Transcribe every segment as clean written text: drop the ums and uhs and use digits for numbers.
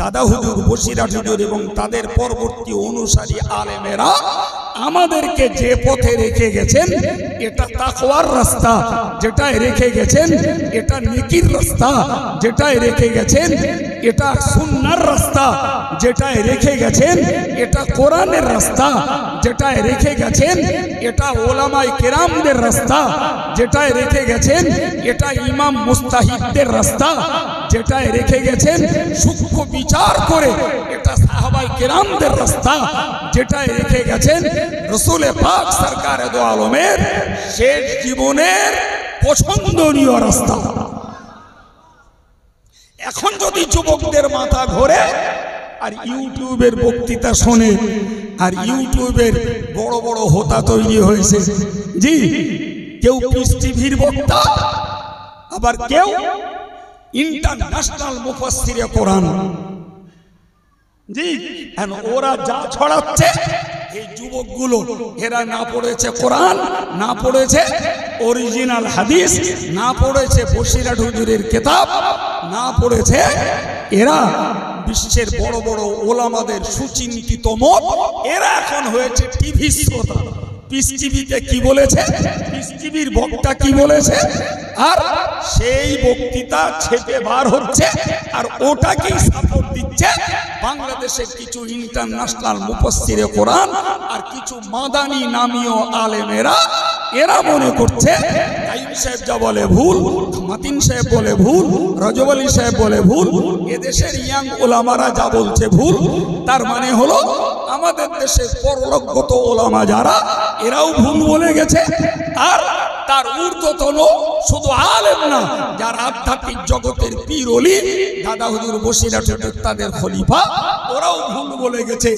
দাদা হুজুর, বসিরহাট হুজুর এবং তাদের পরবর্তী অনুসারী আলেমেরা আমাদেরকে যে পথে রেখে গেছেন এটা তাকওয়ার রাস্তা, যেটায় রেখে গেছেন এটা নেকির রাস্তা, যেটায় রেখে গেছেন এটা সুন্নাহর রাস্তা, যেটায় রেখে গেছেন এটা কোরআনের রাস্তা, যেটায় রেখে গেছেন এটা ওলামায়ে কেরামদের রাস্তা, যেটায় রেখে গেছেন এটা ইমাম মুস্তাহিদদের রাস্তা, যেটায় রেখে গেছেন সূক্ষ্ম বিচার করে এটা সাহাবায়ে কেরামদের রাস্তা, যেটায় রেখে গেছেন রাসূল পাক সরকারে দো আলমের শেষ জীবনের পছন্দনীয় রাস্তা। এখন যদি যুবকদের মাথা ঘোরে আর ইউটিউবের বক্তৃতা শোনে, আর ইউটিউবের বড় বড় হোতা তৈরি হয়েছে, জি, কেউ পিস টিভির বক্তা, আবার কেউ ইন্টারন্যাশনাল মুফাসসিরে কোরআন, জি, ওরা যা ছড়াচ্ছে এই যুবকগুলো, এরা না পড়েছে কোরআন, না পড়েছে অরিজিনাল হাদিস, না পড়েছে বসিরহাট হুজুরের কিতাব, না পড়েছে এরা বিশ্বের বড় বড় ওলামাদের সুচিন্তিত মত, এরা এখন হয়েছে টিভি শ্রোতা। পিস টিভিতে কি বলেছে, পিস টিভির বক্তা কি বলেছে, আর সেই বক্তৃতা ছেপে বার হচ্ছে আর ওটাকেই সাপোর্ট দিচ্ছে বাংলাদেশের কিছু ইন্টারন্যাশনাল মুফাসসিরে কোরআন আর কিছু মাদানী নামীয় আলেমেরা। এরা মনে করছে কাইম সাহেব যা বলে ভুল, মাতিন সাহেব বলে ভুল, রজব আলী সাহেব বলে ভুল, এদেশের ইয়াং ওলামারা যা বলছে ভুল। তার মানে হলো আমাদের দেশের পরলোকগত ওলামা যারা, এরাও ভুল বলে গেছে। আর তার ঊর্ধ্বতন শুধু আলেম না, যারা আধ্যাত্মিক জগতের পীর ওলি, দাদা হুজুর, বসিরহাট হুজুর, তাদের খলিফা, ওরাও ভুল বলে গেছে।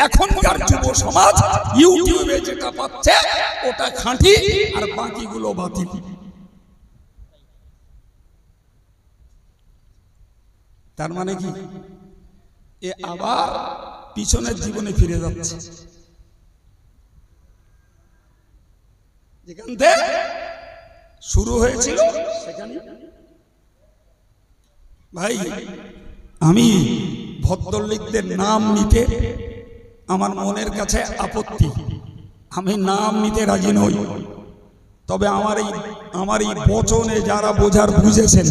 এখনকার যুব সমাজ ইউটিউবে যেটা পাচ্ছে ওটা খাঁটি আর বাকিগুলো বাতিল। তার মানে কি, এ আবার পিছনের জীবনে ফিরে যাচ্ছে। যেখান থেকে শুরু হয়েছিল সেখানে। ভাই, আমি ভদ্রলোকদের নাম নিতে আমার মনের কাছে আপত্তি, আমি নাম নিতে রাজি নই। তবে আমার এই বচনে যারা বোঝার বুঝেছেন,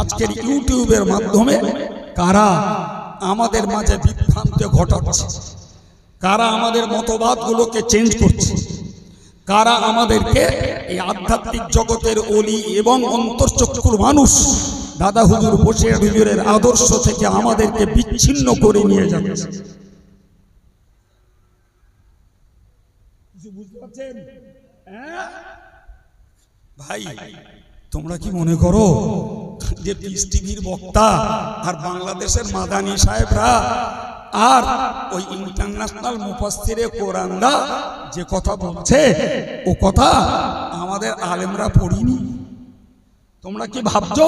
আজকের ইউটিউবের মাধ্যমে কারা আমাদের মাঝে বিভ্রান্তি ঘটাচ্ছে, কারা আমাদের মতবাদগুলোকে চেঞ্জ করছে, কারা আমাদেরকে এই আধ্যাত্মিক জগতের অলি এবং অন্তর্চক্ষুর মানুষ দাদা হুজুর, বসিরহাট হুজুরের আদর্শ থেকে আমাদেরকে বিচ্ছিন্ন করে নিয়ে যাচ্ছে। বুঝতে পারছেন? ভাই, তোমরা কি মনে করো যে পিস টিভির বক্তা আর বাংলাদেশের মাদানী সাহেবরা আর ওই ইন্টারন্যাশনাল মুফাসসিরে কোরআনরা যে কথা বলছে ও কথা আমাদের আলেমরা পড়িনি? তোমরা কি ভাবছো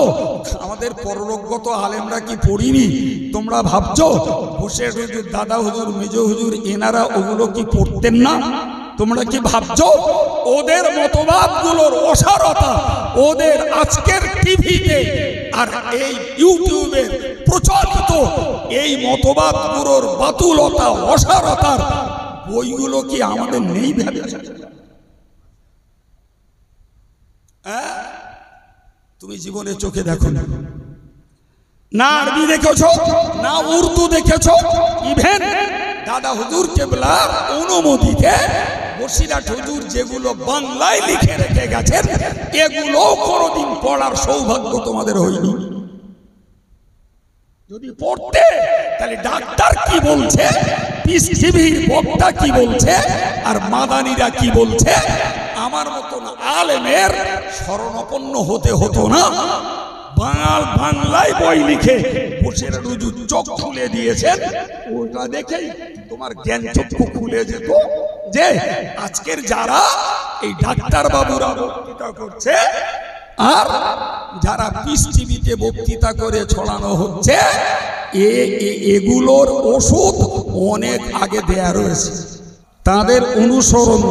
আমাদের পরলোকগত আলেমরা কি পড়িনি? তোমরা ভাবছো বসিরহাট হুজুর, দাদা হুজুর, মেজ হুজুর, এনারা ওগুলো কি পড়তেন না? তোমরা কি ভাবছো ওদের মতবাদগুলোর অসারতা, ওদের আজকের টিভিতে আর এই ইউটিউবের প্রচলিত এই মতবাদগুলোর বাতুলতা, অসারতার বইগুলো কি আমাদের নেই ভেবেছো? তুমি জীবনে চোখে দেখো না, আরবি দেখেছো না, উর্দু দেখেছো, ইভেন দাদা হুজুর কেবলার অনুমতিতে বসিরহাট হুজুর যেগুলো বাংলায় লিখে রেখে গেছেন এগুলো কোনোদিন পড়ার সৌভাগ্য তোমাদের হয়নি। যদি পড়তে, তাহলে ডাক্তার কি বলছে, পিস টিভির বক্তা কি বলছে, আর মাদানীরা কি বলছে, আমার মতন আলেমের শরণাপন্ন হতে হতো না। বাংলায় বই লিখে বসিরহাট হুজুর চোখ খুলে দিয়েছেন, ওটা দেখেই তোমার জ্ঞান চক্ষু খুলে যেত যে আজকের যারা এই ডাক্তার বাবুরা বক্তৃতা করছে আর যারা পিস টিভিতে বক্তৃতা করে ছড়ানো হচ্ছে, এগুলোর ওষুধ অনেক আগে দেয়া রয়েছে। তাদের অনুসরণ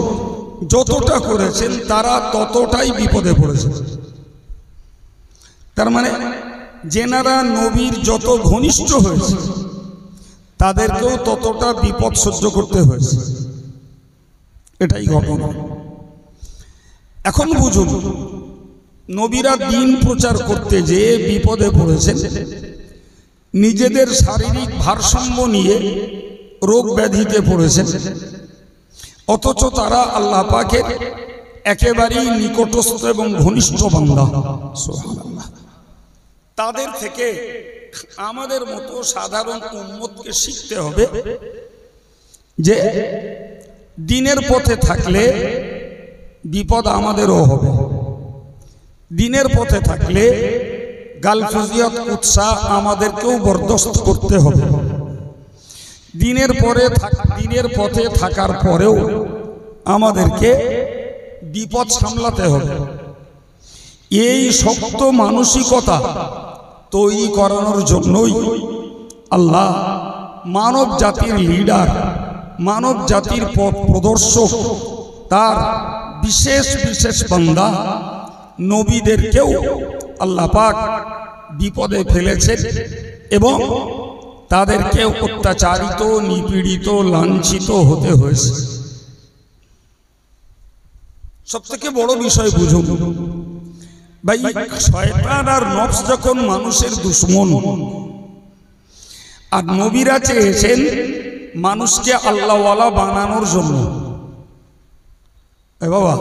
যতটা করেছেন তারা ততটাই বিপদে পড়েছে। তার মানে যেনারা নবীর যত ঘনিষ্ঠ হয়েছে তাদেরকেও ততটা বিপদ সহ্য করতে হয়েছে। এটাই ঘটনা। এখন বুঝুন, নবীরা দিন প্রচার করতে যেয়ে বিপদে পড়েছেন, নিজেদের শারীরিক ভারসাম্য নিয়ে রোগ ব্যাধিতে পড়েছেন, অথচ তারা আল্লাহ পাকের একেবারেই নিকটস্থ এবং ঘনিষ্ঠ বান্দা। সুবহানাল্লাহ। তাদের থেকে আমাদের মতো সাধারণ উম্মতকে শিখতে হবে যে দিনের পথে থাকলে বিপদ আমাদেরও হবে। দিনের পথে থাকলে গালফুজিয়াত উৎসাহ আমাদেরকেও বরদাস্ত করতে হবে। দিনের পথে থাকার পরেও আমাদেরকে বিপদ সামলাতে হবে। এই শক্ত মানসিকতা তৈরি করানোর জন্যই আল্লাহ মানব জাতির লিডার, মানব জাতির পথ প্রদর্শক, তার বিশেষ বিশেষ বান্দা নবীদেরকেও আল্লাহ পাক বিপদে ফেলেছেন এবং তাদেরকে অত্যাচারিত, নিপীড়িত, লাঞ্ছিত হতে হয়েছে। সবথেকে বড় বিষয় বুঝুন ভাই, শয়তান আর নফস যখন মানুষের দুশমন, আর নবীরা চেয়েছেন মানুষকে আল্লাহওয়ালা বানানোর জন্য। এ বাবা,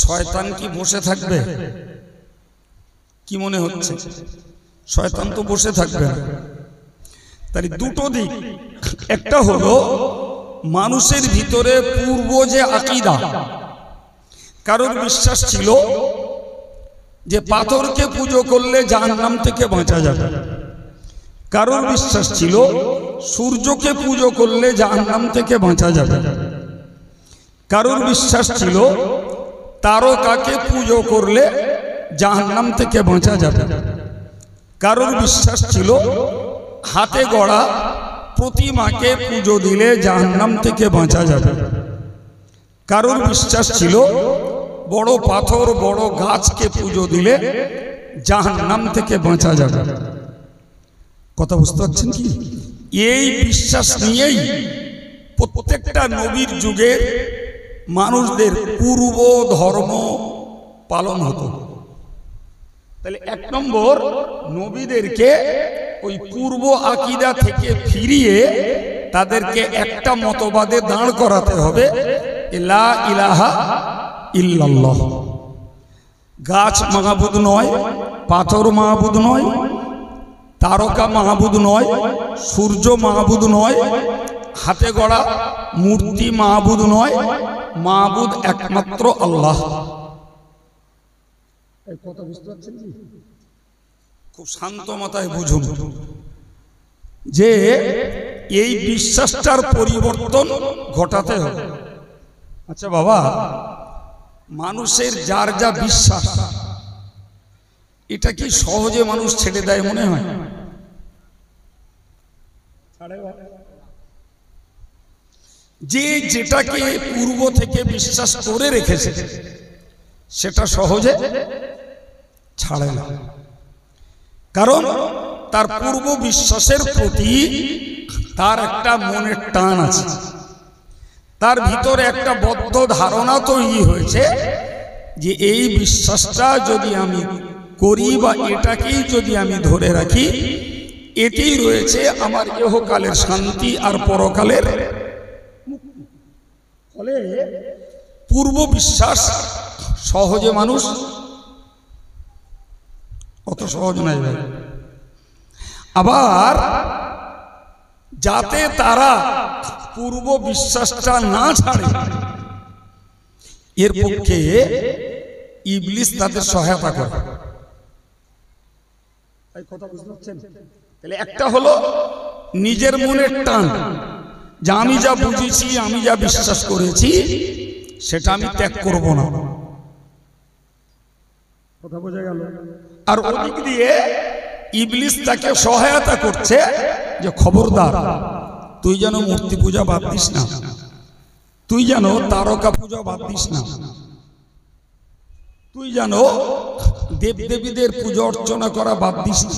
শয়তান কি বসে থাকবে? কি মনে হচ্ছে? শয়তান তো বসে থাকবে না। তাই দুটো দিক, একটা হলো মানুষের ভিতরে পূর্ব যে আকীদা, কারোর বিশ্বাস ছিল যে পাথরকে পুজো করলে জাহান্নাম থেকে বাঁচা যাবে, কারোর বিশ্বাস ছিল সূর্যকে পুজো করলে জাহান্নাম থেকে বাঁচা যাবে, কারোর বিশ্বাস ছিল তারকাকে পুজো করলে জাহান্নাম থেকে বাঁচা যাবে, কারোর বিশ্বাস ছিল হাতে গড়া প্রতিমাকে পুজো দিলে জাহান্নাম থেকে বাঁচা যাবে, কারোর বিশ্বাস ছিল বড় পাথর, বড় গাছকে পুজো দিলে জাহান্নাম থেকে বাঁচা যাবে। কথা বুঝতে পারছেন কি? এই বিশ্বাস নিয়েই প্রত্যেকটা নবীর যুগের মানুষদের পূর্ব ধর্ম পালন হতো। তাহলে এক নম্বর, নবীদেরকে ওই পূর্ব আকীদা থেকে ফিরিয়ে তাদেরকে একটা মতবাদে দাঁড় করাতে হবে, লা ইলাহা ইল্লাল্লাহ। গাছ মাহবুদ নয়, পাথর মাহবুদ নয়, তারকা মাহবুদ নয়, সূর্য মাহবুদ নয়, হাতে গড়া মূর্তি মাহবুদ নয়, মাহবুদ একমাত্র আল্লাহ। কথা বুঝতে পারছেন? খুব শান্ত মাথায় বুঝুন যে এই বিশ্বাসটার পরিবর্তন ঘটাতে হবে। আচ্ছা বাবা, মানুষের যার যা বিশ্বাস, এটা কি সহজে মানুষ ছেড়ে দেয় মনে হয়? যে যেটাকে পূর্ব থেকে বিশ্বাস করে রেখেছে সেটা সহজে ছাড়ে না, কারণ তার পূর্ব বিশ্বাসের প্রতি তার একটা মনের টান আছে, তার ভিতরে একটা বদ্ধ ধারণা তৈরি হয়েছে যে এই বিশ্বাসটা যদি আমি করি বা এটাকেই যদি আমি ধরে রাখি, এতেই রয়েছে আমার ইহকালের শান্তি আর পরকালের মুক্তি। ফলে পূর্ব বিশ্বাস সহজে মানুষ, অত সহজ নয় ভাই। আবার যাতে তারা পূর্ব বিশ্বাসটা না ছাড়ে, এর পক্ষে ইবলিস তাদের সহায়তা করে। কথা বুঝতে পারছেন? তাহলে একটা হলো নিজের মনের টান, যে আমি যা বুঝেছি, আমি যা বিশ্বাস করেছি সেটা আমি ত্যাগ করব না। কথা বোঝা গেল? আর ওদিক দিয়ে ইবলিস তাকে সহায়তা করছে যে খবরদার, তুই যেন মূর্তি পূজা বাদ দিস না, তুই যেন তারকা পূজা বাদ দিস না। তুই জানো দেবদেবীদের পুজো অর্চনা করা বাদ দিস না,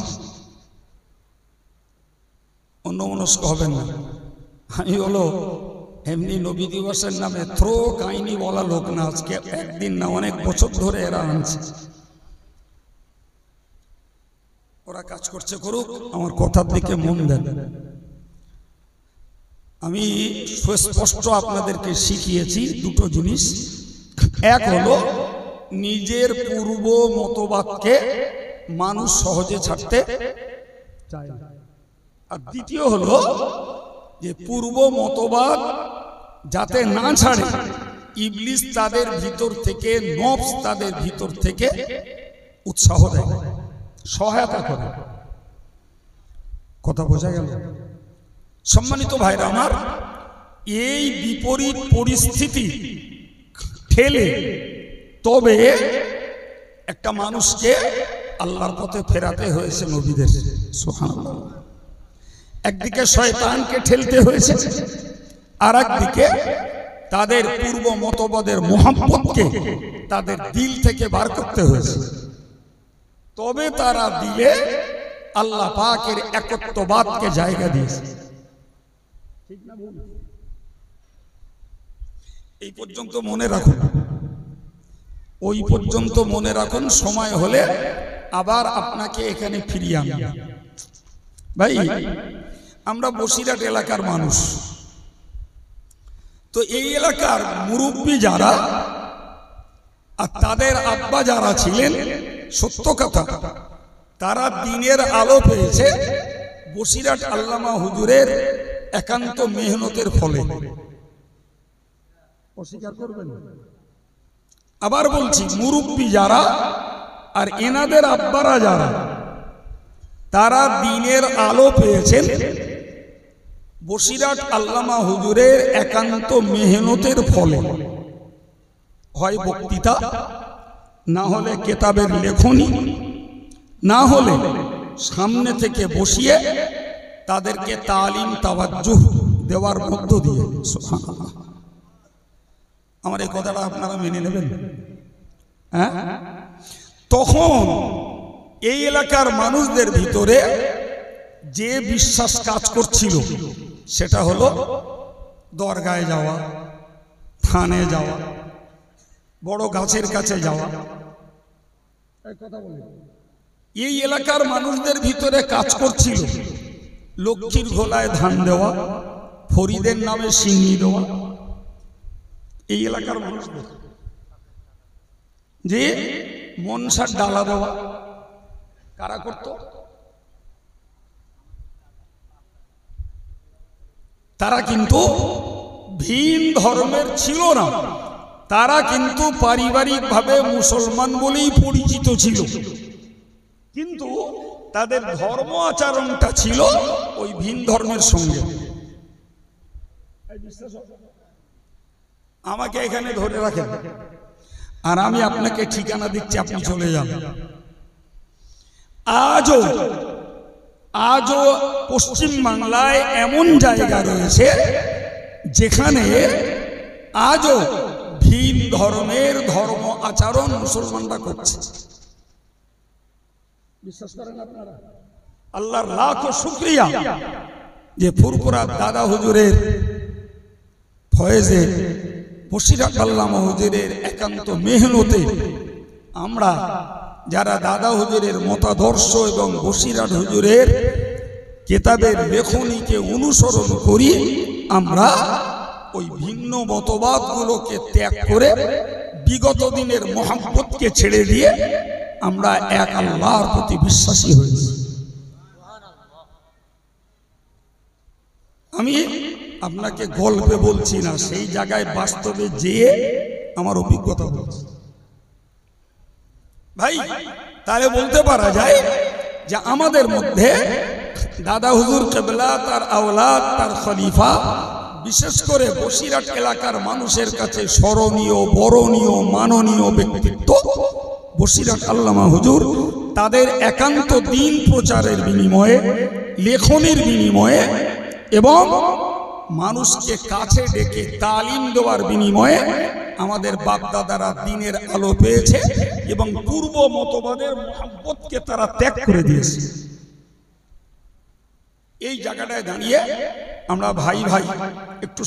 অন্যমনস্ক হবেন না। আমি হলো এমনি নবী দিবসের নামে থ্রো কাহিনী বলা লোক না, আজকে একদিন না অনেক বছর ধরে এরা আনছে। ওরা কাজ করছে করুক, আমার কথার দিকে মন দেন। আমি সুস্পষ্ট আপনাদেরকে শিখিয়েছি দুটো জিনিস। এক হলো নিজের পূর্ব মতবাদকে মানুষ সহজে ছাড়তে চায়, আর দ্বিতীয় হলো যে পূর্ব মতবাদ যাতে না ছাড়ে ইবলিস তাদের ভিতর থেকে, নফস তাদের ভিতর থেকে উৎসাহ দেয়, সহায়তা করে। কথা বোঝা গেল? সম্মানিত ভাইরা আমার, এই বিপরীত পরিস্থিতি ঠেলে তবে একটা মানুষকে আল্লাহর পথে ফেরাতে হয়েছে নবীদের। সুবহানাল্লাহ। একদিকে শয়তানকে ঠেলতে হয়েছে, আর একদিকে তাদের পূর্ব মতবাদের মুহাব্বতকে তাদের দিল থেকে বার করতে হয়েছে। তবে তারা দিলে আল্লাহ পাকের একত্ববাদকে জায়গা দিয়েছে। ঠিক না ভুল? এই পর্যন্ত মনে রাখুন, ওই পর্যন্ত মনে রাখুন। সময় হলে আবার আপনাকে এখানে ফিরিয়ে আনব। ভাই, আমরা বসিরহাট এলাকার মানুষ, তো এই এলাকার মুরব্বী যারা আর তাদের আব্বা যারা ছিলেন, সত্য কথা, তারা দিনের আলো পেয়েছে বসিরহাট আল্লামা হুজুরের একান্ত মেহনতের ফলে। অস্বীকার করবেন? আবার বলছি, মুরব্বী যারা আর এনাদের আব্বারা যারা, তারা দিনের আলো পেয়েছেন বসিরহাট আল্লামা হুজুরের একান্ত মেহনতের ফলে। হয় বক্তৃতা, না হলে কেতাবের লেখনী, না হলে সামনে থেকে বসিয়ে তাদেরকে তালিম তাওয়াজ্জুহ দেওয়ার মধ্য দিয়ে। সুবহানাল্লাহ। আমার এই কথাটা আপনারা মেনে নেবেন? হ্যাঁ, তখন এই এলাকার মানুষদের ভিতরে যে বিশ্বাস কাজ করছিল সেটা হলো দরগায় যাওয়া, থানে যাওয়া, বড় গাছের কাছে যাওয়া। এই এলাকার মানুষদের ভিতরে কাজ করছিল লক্ষ্মীর ঘোলায় ধান দেওয়া, ফরিদের নামে সিন্নি দেওয়া। এই এলাকার মানুষদের যে মনসার ডালা দেওয়া কারা করত? তারা কিন্তু ভিন ধর্মের ছিল না, তারা কিন্তু পারিবারিকভাবে মুসলমান বলেই পরিচিত ছিল, কিন্তু তাদের ধর্ম আচরণটা ছিল ওই ভিন ধর্মের সঙ্গে। আমাকে এখানে ধরে রাখেন, আর আমি আপনাকে ঠিকানা দিচ্ছি, আপনি চলে যান। আজও পশ্চিম বাংলায় এমন জায়গা রয়েছে যেখানে আজও ভিন ধর্মের ধর্ম আচরণ মুসলমানরা করছে। বিশ্বাস করেন আপনারা? আল্লাহর লাখো শুকরিয়া যে ফুরফুরা দাদা হুজুরের ফয়েজে, বসিরহাট আল্লামা হুজুরের একান্ত মেহনতে আমরা যারা দাদা হুজুরের মতাদর্শ এবং বসিরহাট হুজুরের কেতাবের লেখনীকে অনুসরণ করি, আমরা ওই ভিন্ন মতবাদগুলোকে ত্যাগ করে বিগত দিনের মুহাব্বতকে ছেড়ে দিয়ে আমরা এক আল্লাহর প্রতি বিশ্বাসী হয়েছি। আমি আপনাকে গল্পে বলছি না, সেই জায়গায় বাস্তবে যেয়ে আমার অভিজ্ঞতা বলছি। ভাই, তাহলে বলতে পারা যায় যে আমাদের মধ্যে দাদা হুজুর কেবলা, তার আওলাদ, তার খলিফা, বিশেষ করে বসিরহাট এলাকার মানুষের কাছে স্মরণীয়, বরণীয়, মাননীয় ব্যক্তিত্ব বসিরহাট আল্লামা হুজুর। তাদের একান্ত দিন প্রচারের বিনিময়ে, লেখনের বিনিময়ে এবং মানুষকে কাছে ডেকে তালিম দেওয়ার বিনিময়ে আমাদের বাপ দাদারা দিনের আলো পেয়েছে এবং পূর্ব মতবাদের মুহাব্বতকে তারা ত্যাগ করে দিয়েছে। এই জায়গাটায় দাঁড়িয়ে আমরা ভাই ভাই একটু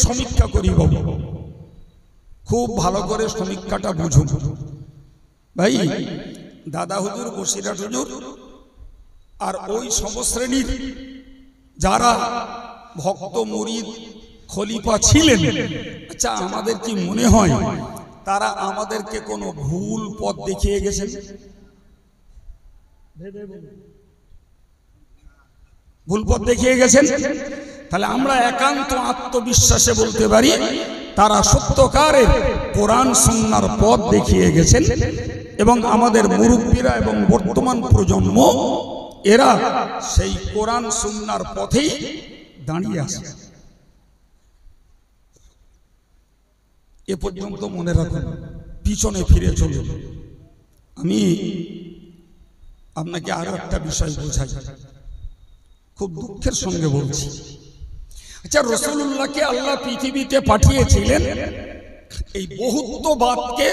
সমীক্ষা করি বাবু, খুব ভালো করে সমীক্ষাটা বুঝুন ভাই। দাদা হুজুর, বসিরহাট হুজুর আর ওই সমশ্রেণীর যারা ভক্ত মুরিদ খলিফা ছিলেন, আচ্ছা আমাদের কি মনে হয় তারা আমাদেরকে কোনো ভুল পথ দেখিয়ে গেছেন? ভুল পথ দেখিয়ে গেছেন? তাহলে আমরা একান্ত আত্মবিশ্বাসে বলতে পারি তারা সত্যকারের কোরআন সুন্নাহর পথ দেখিয়ে গেছেন এবং আমাদের মুরব্বীরা এবং বর্তমান প্রজন্ম এরা সেই কোরআন সুন্নাহর পথেই দাঁড়িয়ে আছে। এ পর্যন্ত মনে রাখুন, পিছনে ফিরে চলুন। আমি আপনাকে আরো একটা বিষয় বোঝাই, খুব দুঃখের সঙ্গে বলছি। আচ্ছা, রাসূলুল্লাহকে আল্লাহ পৃথিবীতে পাঠিয়েছিলেন এই বহুত্ববাদকে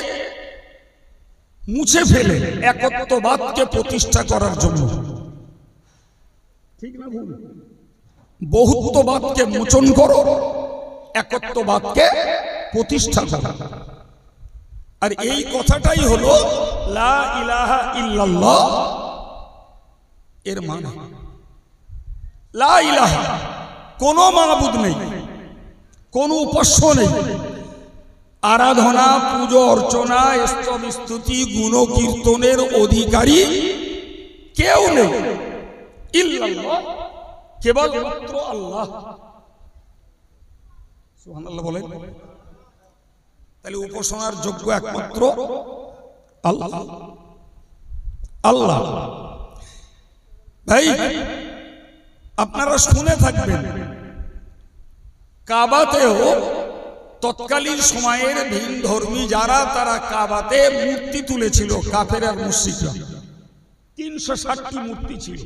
মুছে ফেলে একত্ববাদকে প্রতিষ্ঠা করার জন্য, ঠিক না ভুল? বহুত্ববাদকে মোচন করো, একত্ববাদকে প্রতিষ্ঠা করো। আর এই কথাটাই হলো লা ইলাহা ইল্লাল্লাহ এর মানে। লা ইলাহা, কোন মাবুদ নেই, কোন উপাস্য নেই, আরাধনা পুজো অর্চনা স্তব স্তুতি গুণ কীর্তনের অধিকারী কেউ নেই, ইল্লাল্লাহ, কেবলমাত্র আল্লাহ। সুবহানাল্লাহ বলেন। তাহলে উপাসনার যোগ্য একমাত্র আল্লাহ। আল্লাহ ভাই আপনারা শুনে থাকবেন, কাবাতেও তৎকালীন সময়ের ভিন ধর্মী যারা তারা কাবাতে মূর্তি তুলেছিল, কাফের আর মুশরিকরা 360টি মূর্তি ছিল।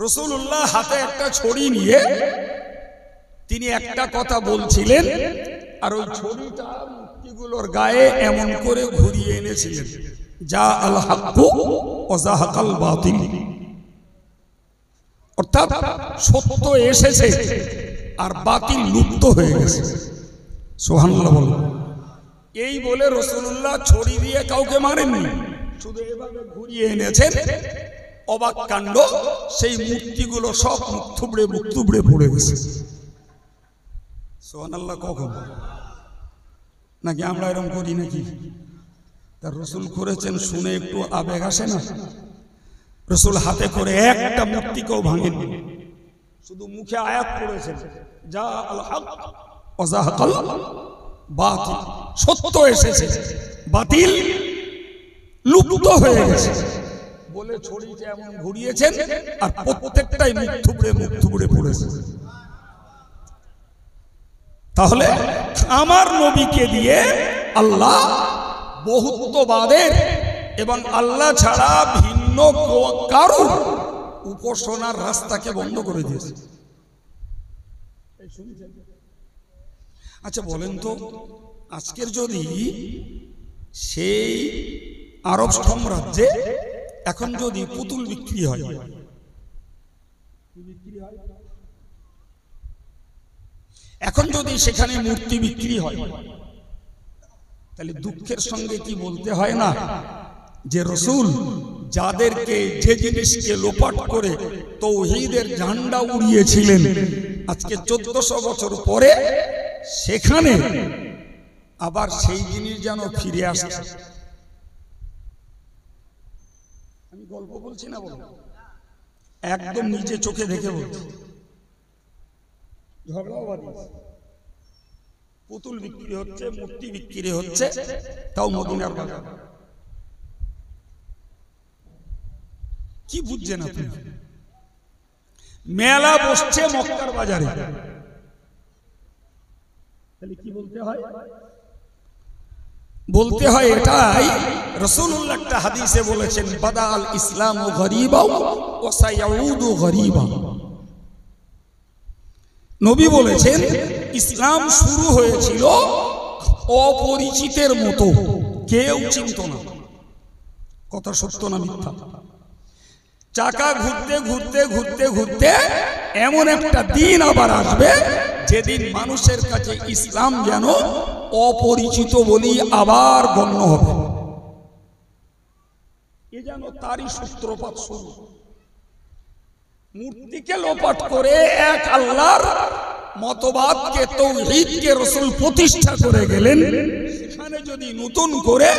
রাসূলুল্লাহ হাতে একটা ছড়ি নিয়ে তিনি একটা কথা বলছিলেন, আর ওই ছড়িটা মূর্তিগুলোর গায়ে এমন করে ঘুরিয়ে এনেছিলেন, যা আল হাক্কু ওয়া যাহাকাল বাতিল, অর্থাৎ সত্য এসেছে আর বাতিল লুপ্ত হয়ে গেছে। সুবহানাল্লাহ বলেন। এই বলে রাসূলুল্লাহ ছড়ি দিয়ে কাউকে মারেননি, শুধু এভাবে ঘুরিয়ে এনেছেন। অবাক কাণ্ড, সেই মূর্তিগুলো সব মুখ থুবড়ে পড়ে গেছে। সুবহানাল্লাহ। কখন নাকি আমরা এরকম করি নাকি? তার রাসূল করেছেন শুনে একটু আবেগ আসে না? রাসূল হাতে করে একটা মূর্তিকেও ভাঙেননি, শুধু মুখে আয়াত পড়েছেন, যা আল হক ওয়া যাহাকাল বাতিল, সত্য এসেছে, বাতিল লুপ্ত হয়ে গেছে বলে ছড়িটা এমন ঘুরিয়েছেন, আর প্রত্যেকটাই মুখ থুবড়ে পড়েছে। তাহলে আমার নবীকে দিয়ে আল্লাহ বহুত্ববাদের এবং আল্লাহ ছাড়া ভিন্ন কারো উপাসনার রাস্তাকে বন্ধ করে দিয়েছে। আচ্ছা বলেন তো, আজকের যদি সেই আরব সাম্রাজ্যে এখন যদি পুতুল বিক্রি হয়, এখন যদি সেখানে মূর্তি বিক্রি হয়, তাহলে দুঃখের সঙ্গে কি বলতে হয় না যে রাসূল যাদেরকে যে জিনিসকে লোপাট করে তাওহীদের ঝান্ডা উড়িয়েছিলেন, আজকে 1400 বছর পরে সেখানে আবার সেই জিনিস যেন ফিরে আসছে। আমি গল্প বলছি না, বলবো একদম নিজে চোখে দেখে বলছি। ঝগড়াও বাড়িয়েছে, পুতুল বিক্রি হচ্ছে, মূর্তি বিক্রি হচ্ছে, তাও মদিনার বাজার। কি বুঝছেন আপনি? মেলা বসছে মক্কার বাজারে, তাহলে কি বলতে হয়? বলতে হয় এটাই, রাসূলুল্লাহ একটা হাদিসে বলেছেন, বাদা আল ইসলামু গরীবা ওয়া সায়াউদু গরীবা। নবী বলেছেন ইসলাম শুরু হয়েছিল অপরিচিতের মতো, কেউ চিনত না। কথা সত্য না মিথ্যা? চাকা ঘুরতে ঘুরতে ঘুরতে ঘুরতে এমন একটা দিন আবার আসবে যেদিন মানুষের কাছে ইসলাম যেন অপরিচিত বলি আবার গণ্য হবে। এ যেন তারই সূত্রপাত শুরু। মূর্তিকে লোপাট করে এক আল্লাহর মতবাদকে, তাওহীদকে রাসূল প্রতিষ্ঠা করে গেলেন। সেখানে যদি নতুন করে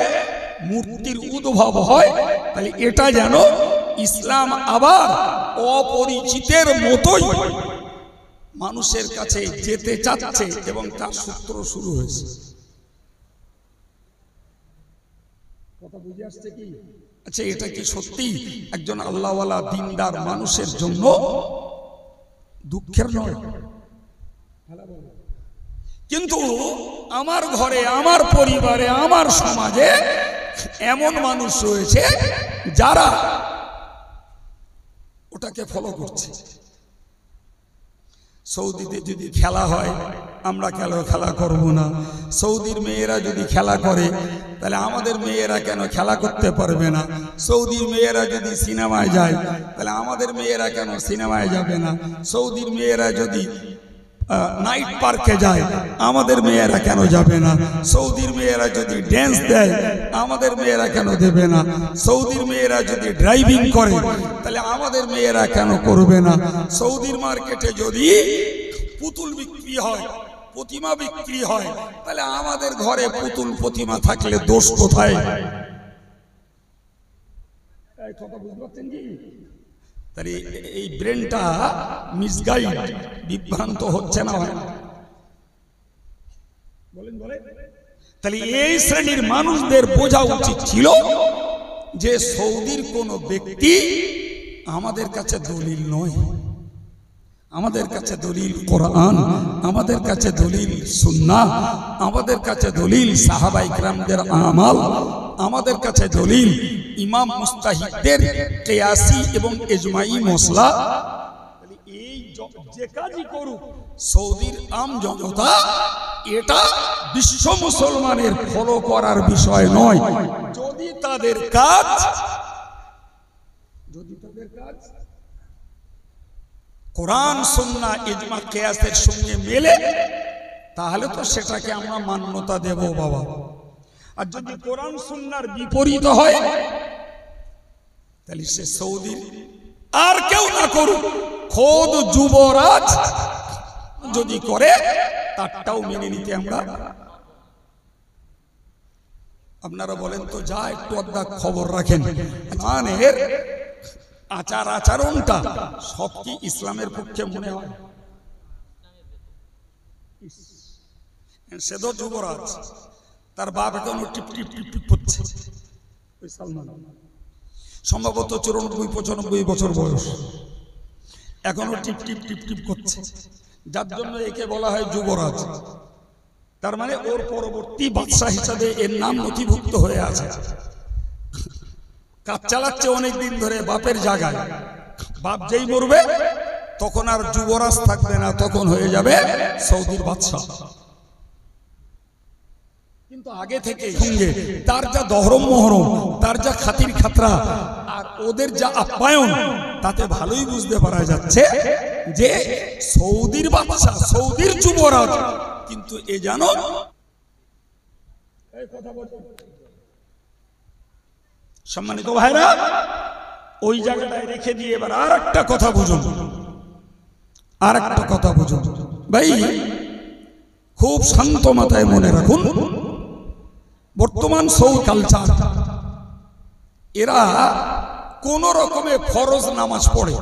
মূর্তির উদ্ভব হয়, তাহলে এটা যেন ইসলাম আবার অপরিচিতের মতোই মানুষের কাছে যেতে চাচ্ছে এবং তার সূত্র শুরু হয়েছে। কথা বুঝে আসছে কি? আচ্ছা, এটা কি সত্যি একজন আল্লাহওয়ালা দিনদার মানুষের জন্য দুঃখের নয়? কিন্তু আমার ঘরে, আমার পরিবারে, আমার সমাজে এমন মানুষ রয়েছে যারা ওটাকে ফলো করছে। সৌদিতে যদি খেলা হয়, আমরা কেন খেলা করব না? সৌদির মেয়েরা যদি খেলা করে, তাহলে আমাদের মেয়েরা কেন খেলা করতে পারবে না? সৌদির মেয়েরা যদি সিনেমায় যায়, তাহলে আমাদের মেয়েরা কেন সিনেমায় যাবে না? সৌদির মেয়েরা যদি নাইট পার্কে যায়, আমাদের মেয়েরা কেন যাবে না? সৌদির মেয়েরা যদি ড্যান্স দেয়, আমাদের মেয়েরা কেন দেবে না? সৌদির মেয়েরা যদি ড্রাইভিং করে, তাহলে আমাদের মেয়েরা কেন করবে না? সৌদির মার্কেটে যদি পুতুল বিক্রি হয়, প্রতিমা বিক্রি হয়, তাহলে আমাদের ঘরে পুতুল প্রতিমা থাকলে দোষ কোথায়? কথা বুঝতে পারছেন কি? তাহলে এই ব্রেনটা মিসগাইড, বিভ্রান্ত হচ্ছে না? বলেন বলেন। তাহলে এই শ্রেণীর মানুষদের বোঝা উচিত ছিল যে সৌদির কোন ব্যক্তি আমাদের কাছে দলিল নয়। আমাদের কাছে দলিল কোরআন, আমাদের কাছে দলিল সুন্নাহ, আমাদের কাছে দলিল সাহাবায়ে কেরামদের আমাল, আমাদের কাছে দলিল ইমাম মুস্তাহিদদের কিয়াসি এবং ইজমাই মসলা। এই যে কাজই করুক সৌদির আম জনতা, এটা বিশ্ব মুসলমানের ফলো করার বিষয় নয়। যদি তাদের কাজ কোরআন সুন্নাহ ইজমা কিয়াসের সঙ্গে মেলে, তাহলে তো সেটাকে আমরা মান্যতা দেব বাবা। আর যদি কোরআন সুন্নাহর বিপরীত হয়, তাহলে সে সৌদির আর কেউ না করুক, খোদ যুবরাজ যদি করে, তারটাও মেনে নিতে আমরা। আপনারা বলেন তো, যা একটু আধা খবর রাখেন, মানের আচার আচরণটা সব কি ইসলামের পক্ষে মনে হয়? সে তো যুবরাজ, তার বাপ এখনো টিপ টিপ টিপ টিপ করছে। সম্ভবত 94-95 বছর বয়স, এখনো টিপ টিপ টিপ টিপ করছে, যার জন্য একে বলা হয় যুবরাজ। তার মানে ওর পরবর্তী বাদশা হিসাবে এর নাম নথিভুক্ত হয়ে আছে। কাজ চালাচ্ছে অনেকদিন ধরে বাপের জায়গায়। বাপ যেই মরবে তখন আর যুবরাজ থাকবে না, তখন হয়ে যাবে সৌদির বাদশা। কিন্তু আগে থেকে সঙ্গে তার যা দহরম মহরম, তার যা খাতির খাতরা আর ওদের যা আপ্যায়ন, তাতে ভালোই বুঝতে পারা যাচ্ছে যে সৌদির বাদশা, সৌদির যুবরাজ। কিন্তু এ জানো, সম্মানিত ভাইরা, ওই জায়গাটায় রেখে দিয়ে এবার আর একটা কথা বুঝুন, আর একটা কথা বুঝুন ভাই, খুব শান্ত মাথায় মনে রাখুন। বর্তমান সৌদি কালচার, এরা কোন রকমে ফরজ নামাজ পড়ে।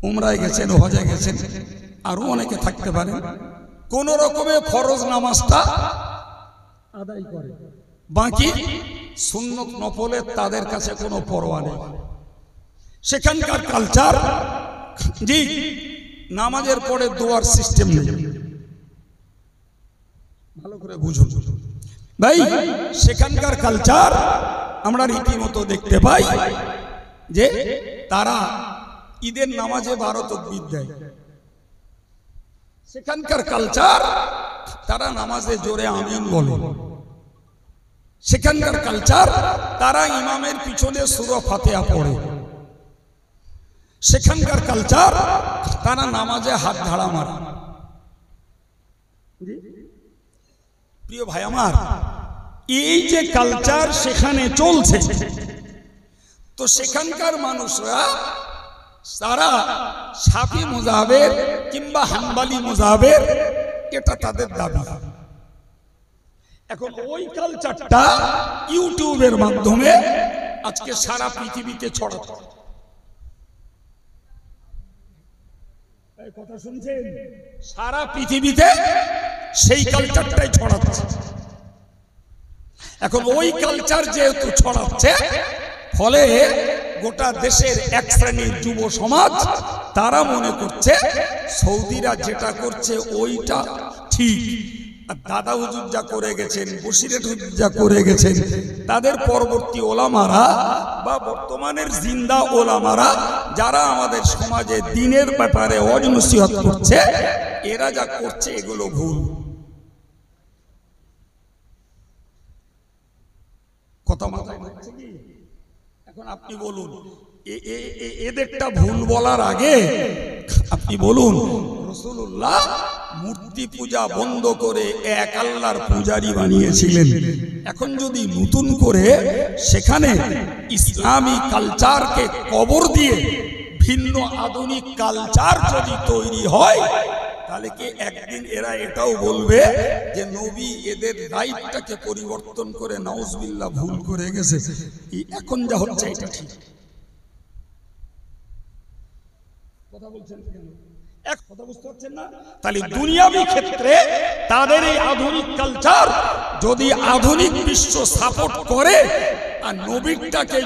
উমরায় গেছেন, হজে গেছেন, আরো অনেকে থাকতে পারে, কোন রকমে ফরজ নামাজটা আদায় করে, বাকি সুন্নত নফলে তাদের কাছে কোনো পরোয়া নেই। সেখানকার কালচার, জি, নামাজের পরে দোয়ার সিস্টেম নেই। ভালো করে বুঝুন ভাই, সেখানকার কালচার আমরা রীতিমতো দেখতে পাই যে তারা ঈদের নামাজে 12 তাকবীর দেয়। সেখানকার কালচার, তারা নামাজে জোরে আমিন বলে। সেখানকার কালচার, তারা ইমামের পিছনে সূরা ফাতিহা পড়ে। সেখানকার কালচার, তারা নামাজে হাত ঝাড়া মারে। প্রিয় ভাই আমার, এই যে কালচার সেখানে চলছে, তো সেখানকার মানুষরা তারা শাফি মুযাহাবের কিংবা হাম্বলি মুযাহাবের, এটা তাদের দাবি। এখন ওই কালচারটা ইউটিউবের মাধ্যমে আজকে সারা পৃথিবীতে ছড়াচ্ছে। কথা শুনছেন? সারা পৃথিবীতে সেই কালচারটাই ছড়াচ্ছে। এখন ওই কালচার যেহেতু ছড়াচ্ছে, ফলে গোটা দেশের এক শ্রেণীর যুব সমাজ তারা মনে করছে সৌদিরা যেটা করছে ওইটা ঠিক। দাদা হুজুর যা করে গেছেন, বসিরহাট হুজুর যা করে গেছেন, তাদের পরবর্তী ওলামারা বা বর্তমানের জিন্দা ওলামারা যারা আমাদের সমাজে দ্বীনের ব্যাপারে ওয়াজ নসিহত করছে, এরা যা করছে এগুলো ভুল। কথা মাথায় রাখছে কি? এখন আপনি বলুন, এদেরটা ভুল বলার আগে আপনি বলুন, রাসূলুল্লাহ মূর্তি পূজা বন্ধ করে এক আল্লাহর পূজারী বানিয়েছিলেন। এখন যদি নতুন করে সেখানে ইসলামী কালচারকে কবর দিয়ে ভিন্ন আধুনিক কালচার যদি তৈরি হয়, তাহলে কি একদিন এরা এটাও বলবে যে নবী এদের রাইটটাকে পরিবর্তন করে নাউজুবিল্লাহ ভুল করে গেছে? এখন যা হচ্ছে এটা ঠিক। কথা বলছেন কেন? এক কথা বুঝতে পারছেন না? তাহলে দুনিয়াবি ক্ষেত্রে তাদের এই আধুনিক কালচার যদি আধুনিক বিশ্ব সাপোর্ট করে, আর নবীরটাকে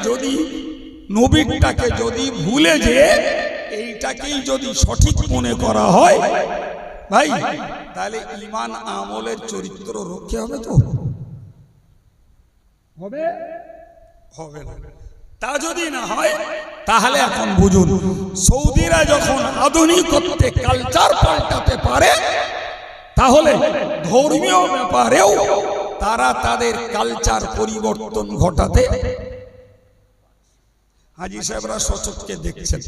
যদি ভুলে যে এইটাকেই যদি সঠিক মনে করা হয়, ভাই তাহলে ঈমান আমলের চরিত্র রক্ষা হবে তো? হবে? হবে না। তা যদি না হয়, তাহলে এখন বুঝুন, সৌদিরা যখন আধুনিকত্বে কালচার পাল্টাতে পারে, তাহলে ধর্মীয় ব্যাপারেও তারা তাদের কালচার পরিবর্তন ঘটাতে। হাজী সাহেবরা সচক্ষে দেখছেন,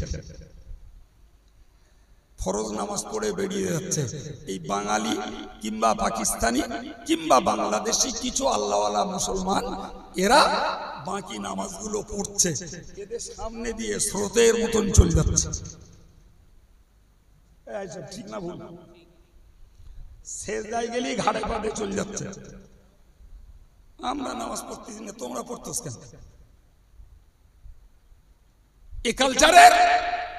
ফরজ নামাজ পড়ে বেরিয়ে যাচ্ছে, এই বাঙালি কিংবা পাকিস্তানি কিংবা বাংলাদেশি কিছু আল্লাহওয়ালা মুসলমান, এরা বাকি নামাজগুলো পড়ছে, এদের সামনে দিয়ে স্রোতের মতন চলে যাচ্ছে। ঠিক না ভুল? সেজদায় গেলেই ঘাড়ে পাড়ে চলে যাচ্ছে। আমরা নামাজ পড়তেছি না, তোমরা পড়তেছ কেন? এই কালচারের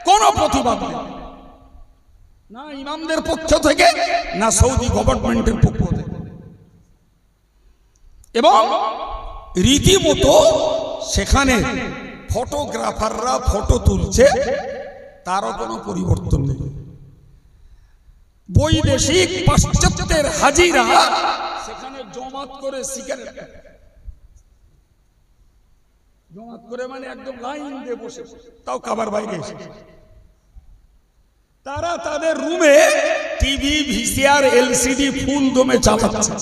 কোন প্রতিবাদ নেই, না ইমামদের পক্ষ থেকে, না সৌদি গভর্নমেন্টের পক্ষ থেকে। এবং রীতিমতো সেখানে ফটোগ্রাফাররা ফটো তুলছে, তারও কোনো পরিবর্তন নেই। বৈদেশিক পাশ্চাত্যের হাজিরা সেখানে জমাত করে সিগারেট, জমাত করে মানে একদম লাইন দিয়ে বসে, তাও কাবার বাইরে এসে তারা তাদের রুমে টিভি, ভিসিআর, এলসিডি ফুল দমে চালাচ্ছে।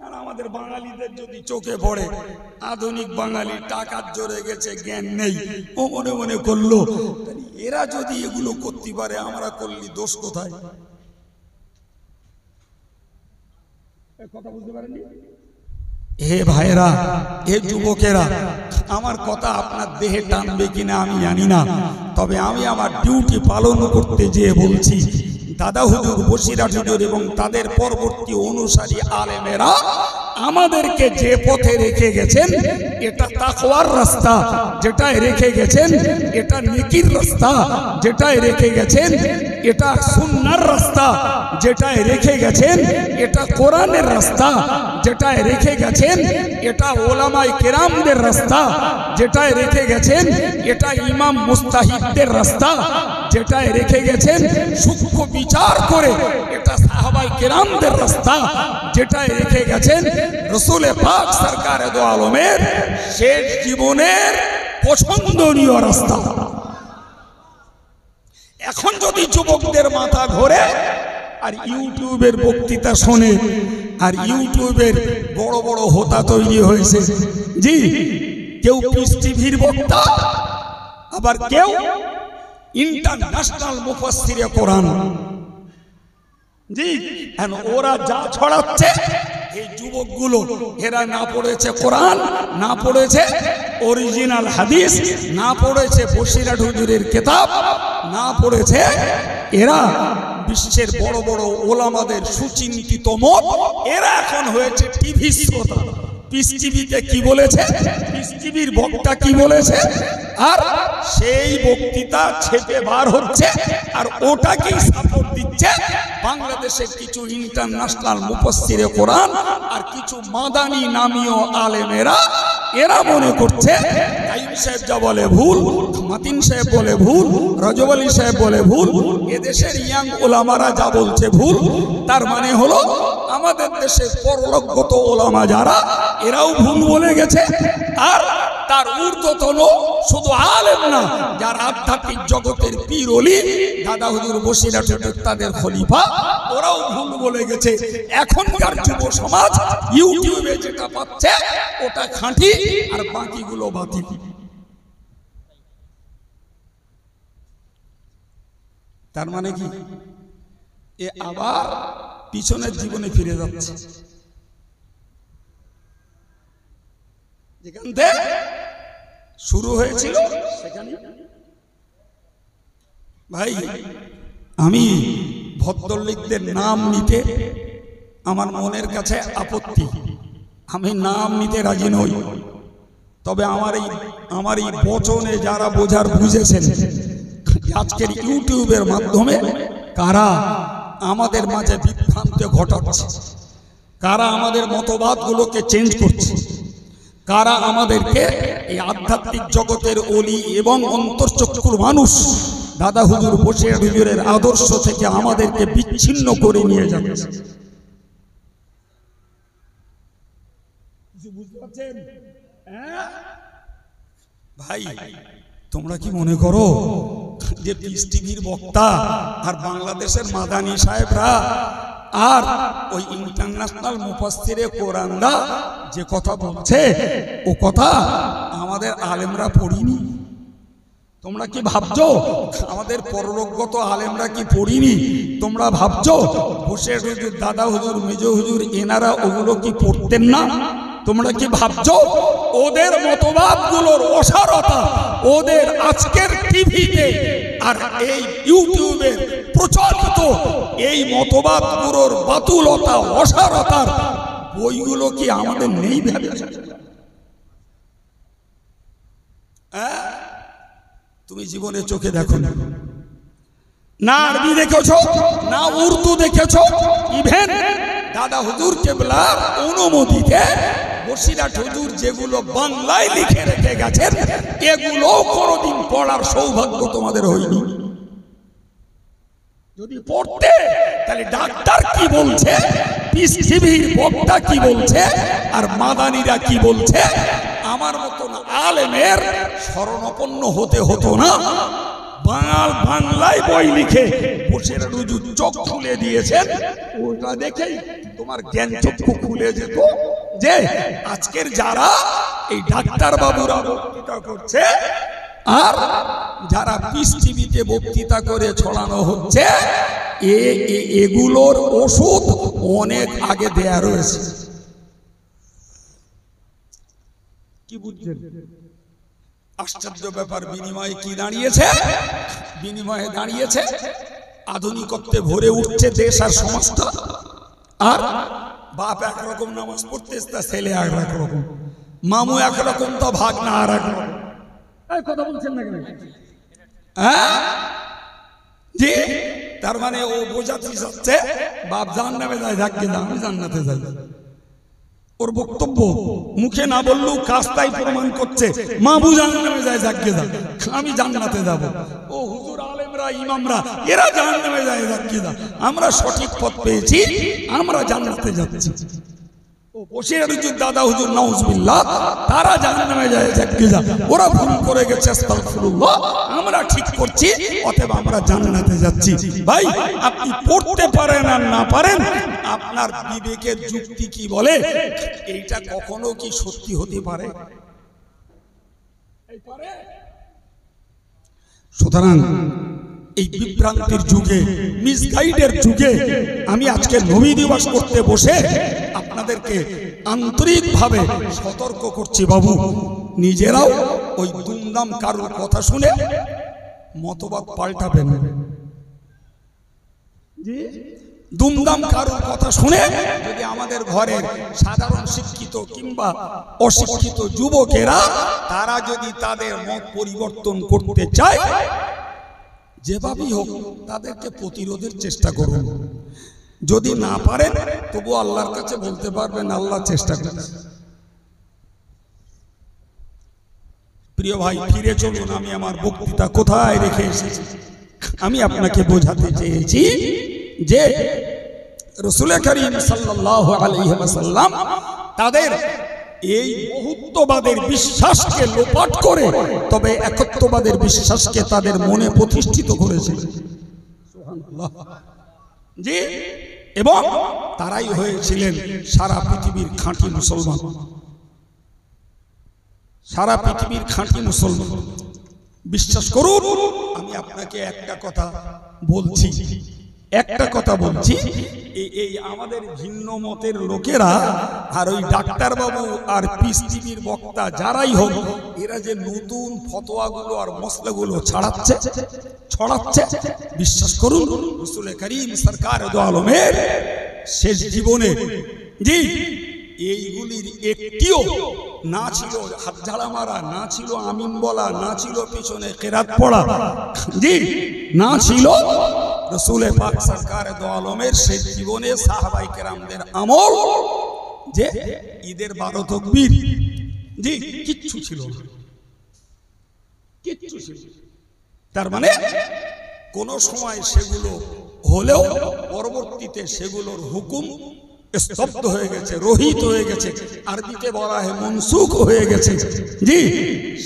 আর আমাদের বাঙালিদের যদি চোখে পড়ে আধুনিক বাঙালি টাকার জোরে গেছে, জ্ঞান নেই, ও মনে মনে করলো, এরা যদি এগুলো করতে পারে, আমরা করলি দোষ কোথায়? কথা বুঝতে পারেননি? হে ভাইরা, হে যুবকেরা, আমার কথা আপনার দেহে টানবে কিনা আমি জানি না, তবে আমি আমার ডিউটি পালন করতে যেয়ে বলছি, দাদা হুজুর, বসিরহাট হুজুর এবং তাদের পরবর্তী অনুসারী আলেমেরা আমাদেরকে যে পথে রেখে গেছেন, এটা তাকওয়ার রাস্তা, যেটায় রেখে গেছেন এটা নেকির রাস্তা, যেটায় রেখে গেছেন এটা সুন্নাহর রাস্তা, যেটায় রেখে গেছেন এটা কোরআনের রাস্তা, যেটায় রেখে গেছেন এটা ওলামায়ে কেরামদের রাস্তা, যেটায় রেখে গেছেন এটা ইমাম মুস্তাহিদদের রাস্তা, যেটায় রেখে গেছেন সূক্ষ্ম বিচার করে এটা সাহাবায়ে কেরামদের রাস্তা, যেটায় রেখে গেছেন রাসূল পাক সরকারে দো আলমের শেষ জীবনের পছন্দনীয় রাস্তা। এখন যদি যুবকদের মাথা ঘোরে আর ইউটিউবের বক্তৃতা শোনে, আর ইউটিউবের বড় বড় হোতা তৈরি হয়েছে, জি, কেউ পিস টিভির বক্তা, আবার কেউ ইন্টারন্যাশনাল মুফাসসিরে কোরআন, জি, ওরা যা ছড়াচ্ছে এই যুবকগুলো, এরা না পড়েছে কোরআন, না পড়েছে অরিজিনাল হাদিস, না পড়েছে বসিরহাট হুজুরের কিতাব, না পড়েছে এরা বিশ্বের বড় বড় ওলামাদের সুচিন্তিত মত, এরা এখন হয়েছে টিভি শ্রোতা। পিস টিভিতে কি বলেছে, পিস টিভির বক্তা কি বলেছে, আর সেই বক্তৃতা ছেপে বার হচ্ছে, আর ওটাকেই সাপোর্ট দিচ্ছে বাংলাদেশের কিছু ইন্টারন্যাশনাল মুফাসসিরে কোরআন আর কিছু মাদানি নামীয় আলেমেরা। এরা মনে করছে কাইম সাহেব যা বলে ভুল, মাতিন সাহেব বলে ভুল, রজব আলী সাহেব বলে ভুল, এদেশের ইয়াং ওলামারা যা বলছে ভুল। তার মানে হলো আমাদের দেশের পরলোকগত ওলামা যারা, এরাও ভুল বলে গেছে। আর তার ঊর্ধ্বতন শুধু আলেম না, যারা আধ্যাত্মিক জগতের পীর ওলি, দাদা হুজুর বসিরহাট তাদের খলিফা, ওরাও ভুল বলে গেছে। এখনকার যুব সমাজ ইউটিউবে যেটা পাচ্ছে ওটা খাঁটি, আর বাকিগুলো বাতিল। তার মানে কি, এ আবার পিছনের জীবনে ফিরে যাচ্ছে। যেখান থেকে শুরু হয়েছিল সেখানে। ভাই, আমি ভদ্রলোকদের নাম নিতে আমার মনের কাছে আপত্তি, আমি নাম নিতে রাজি নই। তবে আমার এই বচনে যারা বোঝার বুঝেছেন, আজকের ইউটিউবের মাধ্যমে কারা আমাদের মাঝে বিভ্রান্তি ঘটাচ্ছে, কারা আমাদের মতবাদগুলোকে চেঞ্জ করছে, কারা আমাদেরকে এই আধ্যাত্মিক জগতের অলি এবং অন্তর্চক্ষুর মানুষ দাদা হুজুর বসিরহাট হুজুরের আদর্শ থেকে আমাদেরকে বিচ্ছিন্ন করে নিয়ে যাচ্ছে। বুঝতে পারছেন? ভাই, তোমরা কি মনে করো যে পিস টিভির বক্তা আর বাংলাদেশের মাদানি সাহেবরা আর ওই ইন্টারন্যাশনাল মুফাসসিরে কোরআনরা যে কথা বলছে ও কথা আমাদের আলেমরা পড়িনি? তোমরা কি ভাবছো আমাদের পরলোকগত আলেমরা কি পড়িনি? তোমরা ভাবছো বসিরহাট হুজুর, দাদা হুজুর, মেজো হুজুর, এনারা ওগুলো কি পড়তেন না? তোমরা কি ভাবছো ওদের মতবাদগুলোর অসারতা, ওদের আজকের টিভিতে আর এই ইউটিউবের প্রচলিত এই মতবাদগুলোর বাতুলতা, অসারতার বইগুলো কি আমাদের নেই ভেবেছো? তুমি জীবনে চোখে দেখো না, আরবি দেখেছো না, উর্দু দেখেছো, ইভেন দাদা হুজুর কেবলার অনুমতিতে বসিরহাট হুজুর যেগুলো বাংলায় লিখে রেখে গেছেন এগুলো কোনোদিন পড়ার সৌভাগ্য তোমাদের হয়নি। যদি পড়তে, তাহলে ডাক্তার কি বলছে, পিস টিভির বক্তা কি বলছে, আর মাদানিরা কি বলছে, আমার মতন আলেমের শরণাপন্ন হতে হতো না। বাংলায় বই লিখে বসিরহাট হুজুর চোখ খুলে দিয়েছেন, ওটা দেখেই তোমার জ্ঞান চক্ষু খুলে যেত যে আজকের যারা এই ডাক্তার বাবুরা বক্তৃতা করছে আর যারা পিস টিভিতে বক্তৃতা করে ছড়ানো হচ্ছে, এগুলোর ওষুধ অনেক আগে দেয়া রয়েছে। কি বুঝছেন? আশ্চর্য ব্যাপার। বিনিময়ে কি দাঁড়িয়েছে? বিনিময়ে দাঁড়িয়েছে আধুনিকত্বে ভরে উঠছে দেশ আর সমাজটা। আর বাপ একরকম নামাজ পড়তে, তার ছেলে একরকম, মামু একরকম, তো ভাগনা আর একরকম। কথা বলছেন না কেন? হ্যাঁ জি, তার মানে ও বোঝাতে যাচ্ছে বাপ জাহান্নামে যায়, যাকে না আমি জান্নাতে যাই। ওর বক্তব্য মুখে না বললেও কাজটাই প্রমাণ করছে মামু জাহান্নামে যায়, যাকে যা আমি জান্নাতে যাব। ও হুজুর, আলেমরা, ইমামরা এরা জাহান্নামে যায়, যাকে যা আমরা সঠিক পথ পেয়েছি, আমরা জান্নাতে যাচ্ছি। ও বসে হুজুর দাদা হুজুর নাউজুবিল্লাহ, তারা জাহান্নামে যায় জাগিজা, ওরা ভুল করে গেছে আস্তাগফিরুল্লাহ, আমরা ঠিক করছি, অতএব আমরা জান্নাতে যাচ্ছি। ভাই আপনি পড়তে পারেন আর না পারেন, আপনার বিবেকের যুক্তি কি বলে এইটা কখনো কি সত্যি হতে পারে? সুতরাং এই বিভ্রান্তির যুগে, মিসগাইডের যুগে আমি আজকে নবী দিবস করতে বসে আপনাদেরকে আন্তরিকভাবে সতর্ক করছি, বাবু নিজেরাও ওই দুমদাম কারোর কথা শুনে মতবাদ পাল্টাবেন। দুমদাম কারোর কথা শুনে যদি আমাদের ঘরের সাধারণ শিক্ষিত কিংবা অশিক্ষিত যুবকেরা তারা যদি তাদের মত পরিবর্তন করতে চায়, যেভাবেই হোক তাদেরকে প্রতিরোধের চেষ্টা করুন। যদি না পারেন তবু আল্লাহর কাছে বলতে পারবেন আল্লাহ চেষ্টা করেন। প্রিয় ভাই ফিরে চলুন, আমি আমার বক্তৃতা কোথায় রেখে এসেছি। আমি আপনাকে বোঝাতে চেয়েছি যে রাসূল করিম সাল্লাল্লাহু আলাইহি ওয়াসাল্লাম তাদের এই বহুত্ববাদের বিশ্বাসকে লোপাট করে তবে একত্ববাদের বিশ্বাসকে তাদের মনে প্রতিষ্ঠিত করেছিলেন। সুবহানাল্লাহ। জি, এবং তারাই হয়েছিলেন সারা পৃথিবীর খাঁটি মুসলমান, সারা পৃথিবীর খাঁটি মুসলমান। বিশ্বাস করুন, আমি আপনাকে একটা কথা বলছি, এই আমাদের ভিন্ন মতের লোকেরা আর ওই ডাক্তারবাবু আর পিস টিভির বক্তা যারাই হোক, এরা যে নতুন ফতোয়াগুলো আর মসলাগুলো ছড়াচ্ছে, বিশ্বাস করুন রাসূল করিম সরকার দু আলমের শেষ জীবনে জি এইগুলির একটিও না ছিল হাত ঝাড়া মারা, না ছিল আমিন বলা, না ছিল পিছনে কেরাত পড়া, জি না ছিল রাসূল পাক সরকার দু আলমের শেষ জীবনে সাহাবায়ে কেরামদের আমল যে ঈদের 12 তাকবীর, জি কিচ্ছু ছিল না, কিচ্ছু ছিল। তার মানে কোন সময় সেগুলো হলেও পরবর্তীতে সেগুলোর হুকুম স্তব্ধ হয়ে গেছে, রহিত হয়ে গেছে, আরবিতে বলা হয় মনসুখ হয়ে গেছে। জি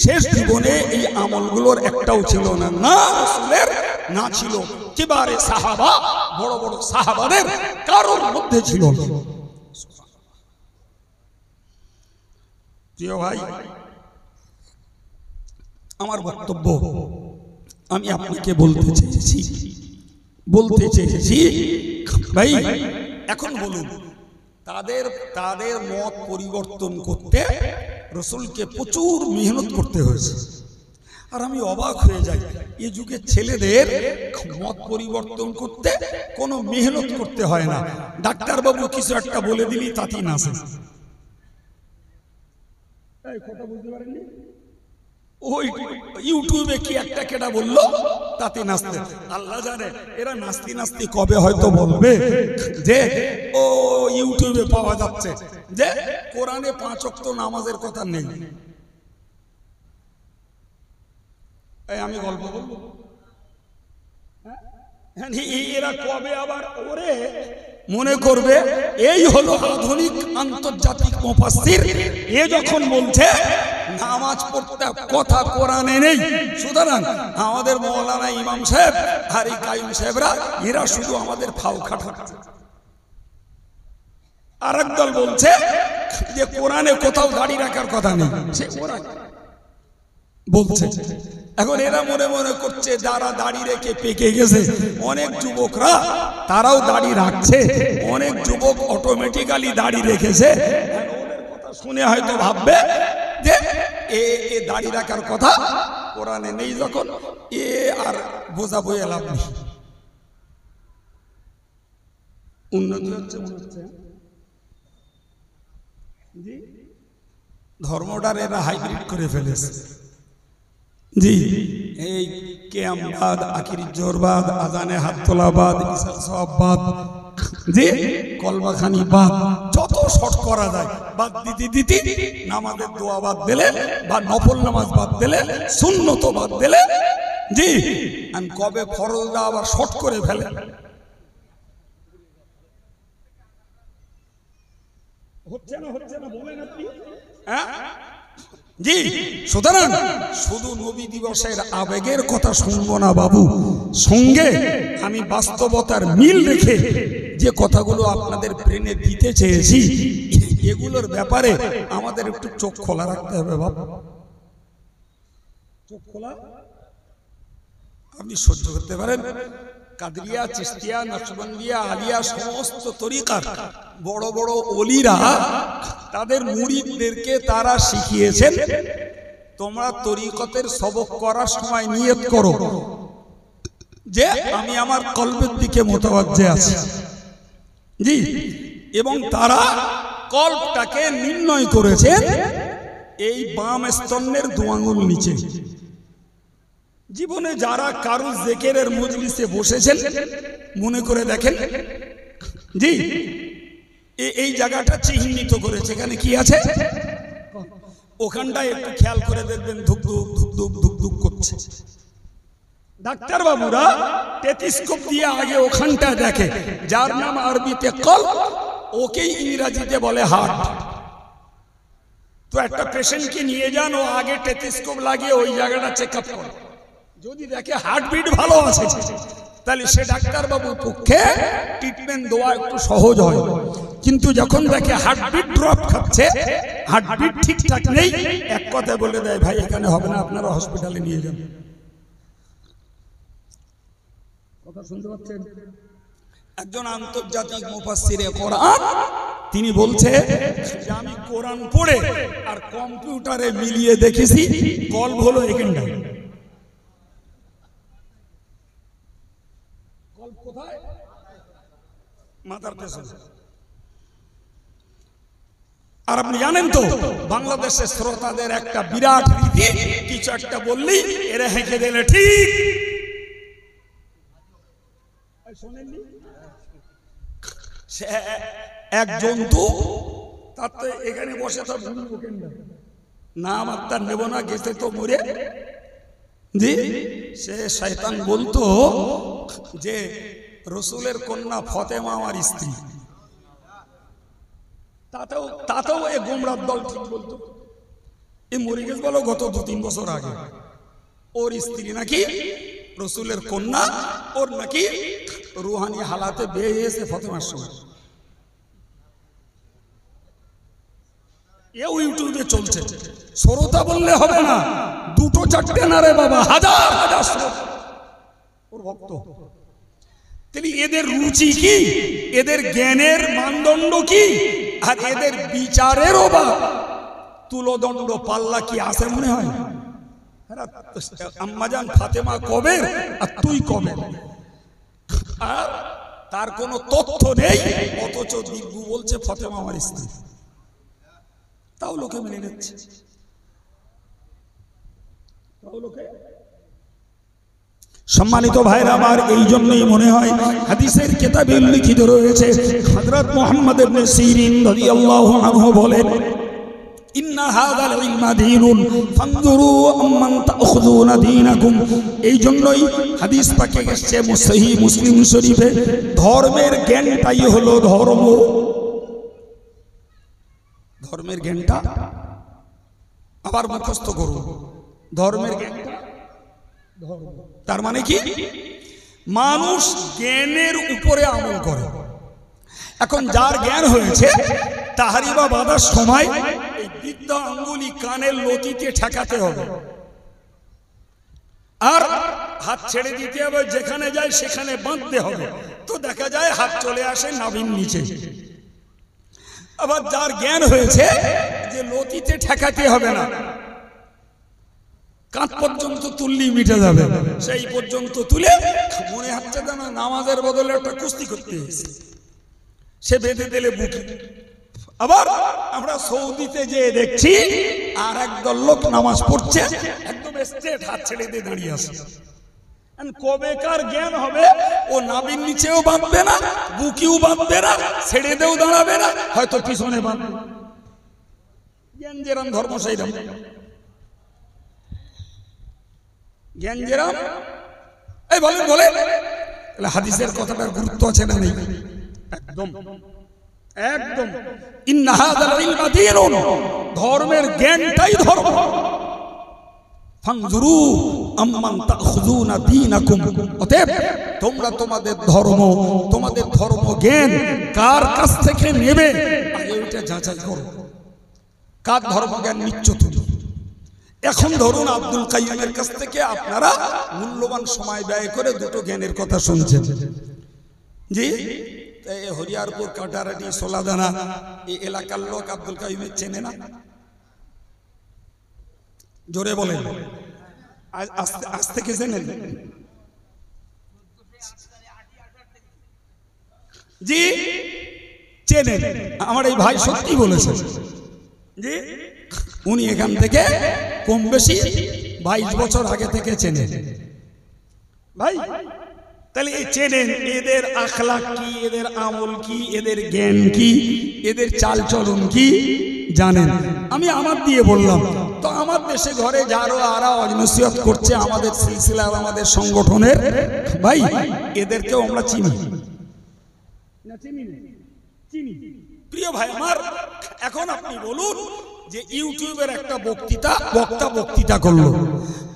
শেষ জীবনে এই আমলগুলোর একটাও ছিল না, না রাসূলের না ছিল কিবারে সাহাবা, বড় বড় সাহাবাদের কারোর মধ্যে ছিল না। প্রিয় ভাই, আমার বক্তব্য আমি আপনাকে বলতে চেয়েছি ভাই, এখন বলুন তাদের মত পরিবর্তন করতে রাসূলকে প্রচুর মেহনত করতে হয়েছে। আর আমি অবাক হয়ে যাই, এই যুগের ছেলেদের মত পরিবর্তন করতে কোনো মেহনত করতে হয় না। ডাক্তারবাবু কিছু একটা বলে দিলি তাতেই নাচে। কথা বুঝতে পারেননি? ওই ইউটিউবে কি একটা কেটা বললো তাতে নাচতে, আল্লাহ জানে এরা নাচতে নাচতে কবে হয়তো বলবে যে ও ইউটিউবে পাওয়া যাচ্ছে যে কোরআনে 5 ওয়াক্ত নামাজের কথা নেই। আমি গল্প বলবো, এরা কবে আবার ওরে মনে করবে এই হলো আধুনিক আন্তর্জাতিক মুফাসসির, এ যখন বলছে নামাজ পড়তে কথা কোরআনে নেই, সুতরাং আমাদের মাওলানা ইমাম সাহেব আর এই কাইম সাহেবরা এরা শুধু আমাদের ফাও খাটাচ্ছে। আর একদল বলছে যে কোরআনে কোথাও দাড়ি রাখার কথা নেই, সে কোরআন বলছে। এখন এরা মনে মনে করছে যারা দাড়ি রেখে পেকে গেছে, অনেক যুবকরা তারাও দাড়ি রাখছে, অনেক যুবক অটোমেটিক্যালি দাড়ি রেখেছে, ওদের কথা শুনে হয়তো ভাববে যে এ দাড়ি রাখার কথা কোরআনে নেই, যখন এ আর বোঝা বয়ে লাভ নেই। উন্নতি হচ্ছে মনে হচ্ছে, ধর্মটার এরা হাইব্রিড করে ফেলেছে। জি এই কিয়ামবাদ, আখিরি জোরবাদ, আজানে হাত তোলাবাদ, ইসা সওয়াববাদ, জি কলবাখানি বাদ, যত শর্ট করা যায় বাদ দিতে নামাজের দোয়া বাদ দিলে বা নফল নামাজ বাদ দিলে, সুন্নত বাদ দিলে, জি আমি কবে ফরজটা আবার শর্ট করে ফেলে। হচ্ছে না বলেন আপনি। হ্যাঁ জি, সুতরাং শুধু নবী দিবসের আবেগের কথা শুনবো না বাবু, সঙ্গে আমি বাস্তবতার মিল রেখে যে কথাগুলো আপনাদের ব্রেনে দিতে চেয়েছি এগুলোর ব্যাপারে আমাদের একটু চোখ খোলা রাখতে হবে বাবা। চোখ খোলা আপনি সহ্য করতে পারেন। কাদরিয়া, চিশতিয়া, নকশবন্দিয়া, আলিয়া সমস্ত তরিকার বড় বড় ওলিরা তাদের মুরিদদেরকে তারা শিখিয়েছেন, তোমরা তরিকতের সবক করার সময় নিয়ত করো যে আমি আমার কলবের দিকে মোতাওয়াজ্জে আছি। জি, এবং তারা কলবটাকে নির্ণয় করেছেন এই বাম স্তনের দু আঙ্গুল নিচে। জীবনে যারা কারু জিকিরের মজলিসে বসেছেন মনে করে দেখেন, জি এই জায়গাটা চিহ্নিত করেছে, এখানে কি আছে ওখানটায় একটু খেয়াল করে দেখবেন ধুক ধুক ধুক ধুক ধুক ধুক করছে। ডাক্তার বাবুরা টেলিস্কোপ দিয়ে আগে ওখানটা দেখে, যার নাম আরবিতে কলব, ওকেই ইংরেজিতে বলে হার্ট। তো একটা পেশেন্টকে নিয়ে যান, ও আগে টেলিস্কোপ লাগিয়ে ওই জায়গাটা চেক আপ করে, যদি দেখে হার্টবিট ভালো আছে তাহলে সে ডাক্তার বাবুর পক্ষে ট্রিটমেন্ট দেওয়া একটু সহজ হয়। কিন্তু যখন দেখে হার্টবিট ড্রপ খাচ্ছে, হার্টবিট ঠিকঠাক নেই, এক কথায় বলে দেয় ভাই এখানে হবে না, আপনারা হসপিটালে নিয়ে যান। কথা শুনতে পাচ্ছেন? একজন আন্তর্জাতিক মুফাসসিরে কোরআন তিনি বলছে যে আমি কোরআন পড়ে আর কম্পিউটারে মিলিয়ে দেখেছি কলব হলো এখানটায়। কলব কোথায়? মাথার পেছনে। আর আপনি জানেন তো বাংলাদেশের শ্রোতাদের একটা বিরাট রীতি, কিছু একটা বললেই এরা হেঁকে দিলে ঠিক। এক জন্তু তার তো এখানে বসে তো নাম আত্মার নেব না, গেছে তো মরে। জি, সে শয়তান বলতো যে রসুলের কন্যা ফতেমা আমার স্ত্রী। তাতেও এই গোমরার দল ঠিক বলতো। এই মরে গেছে বলো গত 2-3 বছর আগে। ওর স্ত্রী নাকি রসুলের কন্যা, ওর নাকি রুহানি হালাতে বিয়ে হয়েছে ফতেমার সময়। ইউটিউবে চলছে। শ্রোতা বললে হবে না, 2-4টে না রে বাবা, হাজার হাজার শ্রোতা ওর ভক্ত। তাহলে এদের রুচি কি, এদের জ্ঞানের মানদণ্ড কি, আর এদের বিচারেরও বা তুলদণ্ড পাল্লা কি আছে মনে হয়? আম্মাজান ফাতেমা কবে আর তুই কবে, আর তার কোনো তথ্য নেই, অথচ দিব্যু বলছে ফতেমা আমার স্ত্রী, তাও লোকে মেনে নিচ্ছে। সম্মানিত ভাইরা আমার, এই জন্যই মনে হয় হাদিসের কিতাবে উল্লেখিত রয়েছে, হযরত মুহাম্মদ ইবনে সিরিন রাদিয়াল্লাহু আনহু বলেন, ইন্না হাযাল ইলমা দীনুন ফানজুরু আম্মান তাখুযুনা দীনাকুম। এই জন্যই হাদিস পাকে এসেছে সহিহ মুসলিম শরীফে, ধর্মের জ্ঞানটাই হলো ধর্ম। ধর্মের জ্ঞানটা আবার মুখস্থ করুন, ধর্মের জ্ঞানটা ধর্ম। তার মানে কি, মানুষ জ্ঞানের উপরে আমল করে। এখন যার জ্ঞান হয়েছে তাহারি বা বাঁধার সময় এই বৃদ্ধ আঙ্গুলি কানের লতিতে ঠেকাতে হবে, আর হাত ছেড়ে দিতে হবে, যেখানে যায় সেখানে বাঁধতে হবে। তো দেখা যায় হাত চলে আসে নাভির নিচে। আবার যার জ্ঞান হয়েছে যে লতিতে ঠেকাতে হবে না, কাঁধ পর্যন্ত তুললেই মিটে যাবে, সেই পর্যন্ত তুলে মনে হচ্ছে যেন নামাজের বদলে একটা কুস্তি করতে এসেছে, সে বেঁধে দিলে বুকে। আবার আমরা সৌদিতে যে দেখছি আর একদল লোক নামাজ পড়ছে একদম স্ট্রেট, হাত ছেড়ে দিয়ে দাঁড়িয়ে আছে। কবেকার জ্ঞান হবে, ও নাভির নিচেও বাঁধবে না, বুকেও বাঁধবে না, ছেড়ে দেও দাঁড়াবে না, হয়তো পিছনে বাঁধবে। জ্ঞান যেরাম ধর্ম সেইরাম, জ্ঞান যেরাম। এই বলেন বলে হাদিসের কথাটার গুরুত্ব আছে না নেই? একদম একদম ইন্না হাযাল ইলমা দীনুন, ধর্মের জ্ঞানটাই ধর্ম। ফানজুরু আম্মান তাখুযুনা দীনাকুম, অতএব তোমরা তোমাদের ধর্ম জ্ঞান কার কাছ থেকে নেবে আগে ওইটা যাচাই করো। কার ধর্ম জ্ঞান নিচ্ছ তুমি? এখন ধরুন আব্দুল কাইয়ুমের কাছ থেকে আপনারা মূল্যবান সময় ব্যয় করে দুটো জ্ঞানের কথা শুনছেন। জি, হরিয়ারপুর, কাটারাটি, সোলাদানা এই এলাকার লোক আব্দুল কাইয়ুমের চেনে না? জোরে বলেন, আজ থেকে চেনেন? জি চেনেন। আমার এই ভাই সত্যি বলেছে, জি উনি এখান থেকে কম বেশি 22 বছর আগে থেকে চেনেন ভাই। তাহলে এই চেনেন, এদের আখলাক কি, এদের আমল কি, এদের জ্ঞান কি, এদের চাল চলন কি জানেন। আমি আমার দিয়ে বললাম, তো আমার দেশে ঘরে যারা আরা অজনসিয়ত করছে আমাদের সিলসিলা, আমাদের সংগঠনের ভাই, এদেরকেও আমরা চিনি না? চিনি। প্রিয় ভাই আমার, এখন আপনি বলুন যে ইউটিউবের একটা বক্তা করলো,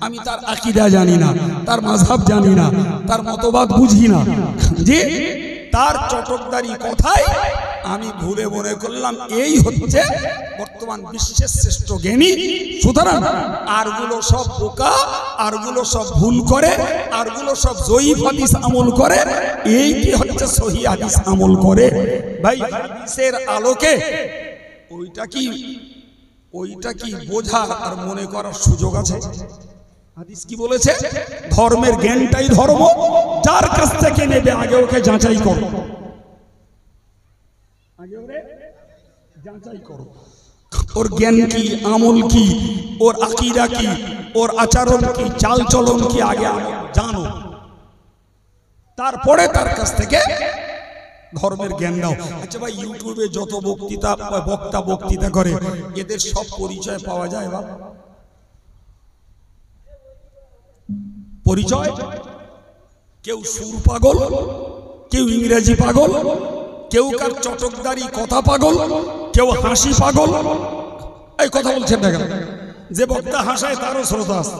আমি তার আকীদা জানি না, তার মাযহাব জানি না, তার মতবাদ বুঝি না, যে তার চটকদারি কথায় আমি ভুলে মনে করলাম এই হচ্ছে বর্তমান বিশ্বের শ্রেষ্ঠ জ্ঞানী। সুতরাং আরগুলো সব বোকা, আরগুলো সব ভুল করে, আরগুলো সব জয়ীফ হাদিস আমল করে, এইটি হচ্ছে সহিহ হাদিস আমল করে। ভাই হাদিসের আলোকে ওইটা কি বোঝার আর মনে করার সুযোগ আছে? হাদিস কি বলেছে? ধর্মের জ্ঞানটাই ধর্ম, যার কাছ থেকে নেবে আগে ওকে যাচাই করো, ওর জ্ঞান কি, আমল কি, ওর আকীদা কি, ওর আচরণ কি, চাল চলন কি, আগে জানো, তারপরে তার কাছ থেকে ধর্মের জ্ঞান নাও। আচ্ছা ভাই, ইউটিউবে যত বক্তৃতা করে এদের সব পরিচয় পাওয়া যায়? বাবা পরিচয়, কেউ সুর পাগল, কেউ ইংরেজি পাগল, কেউ কার চটকদারি কথা পাগল, কেউ হাসি পাগল। এই কথা বলছেন না কেন? যে বক্তা হাসায় তারও শ্রোতা আছে,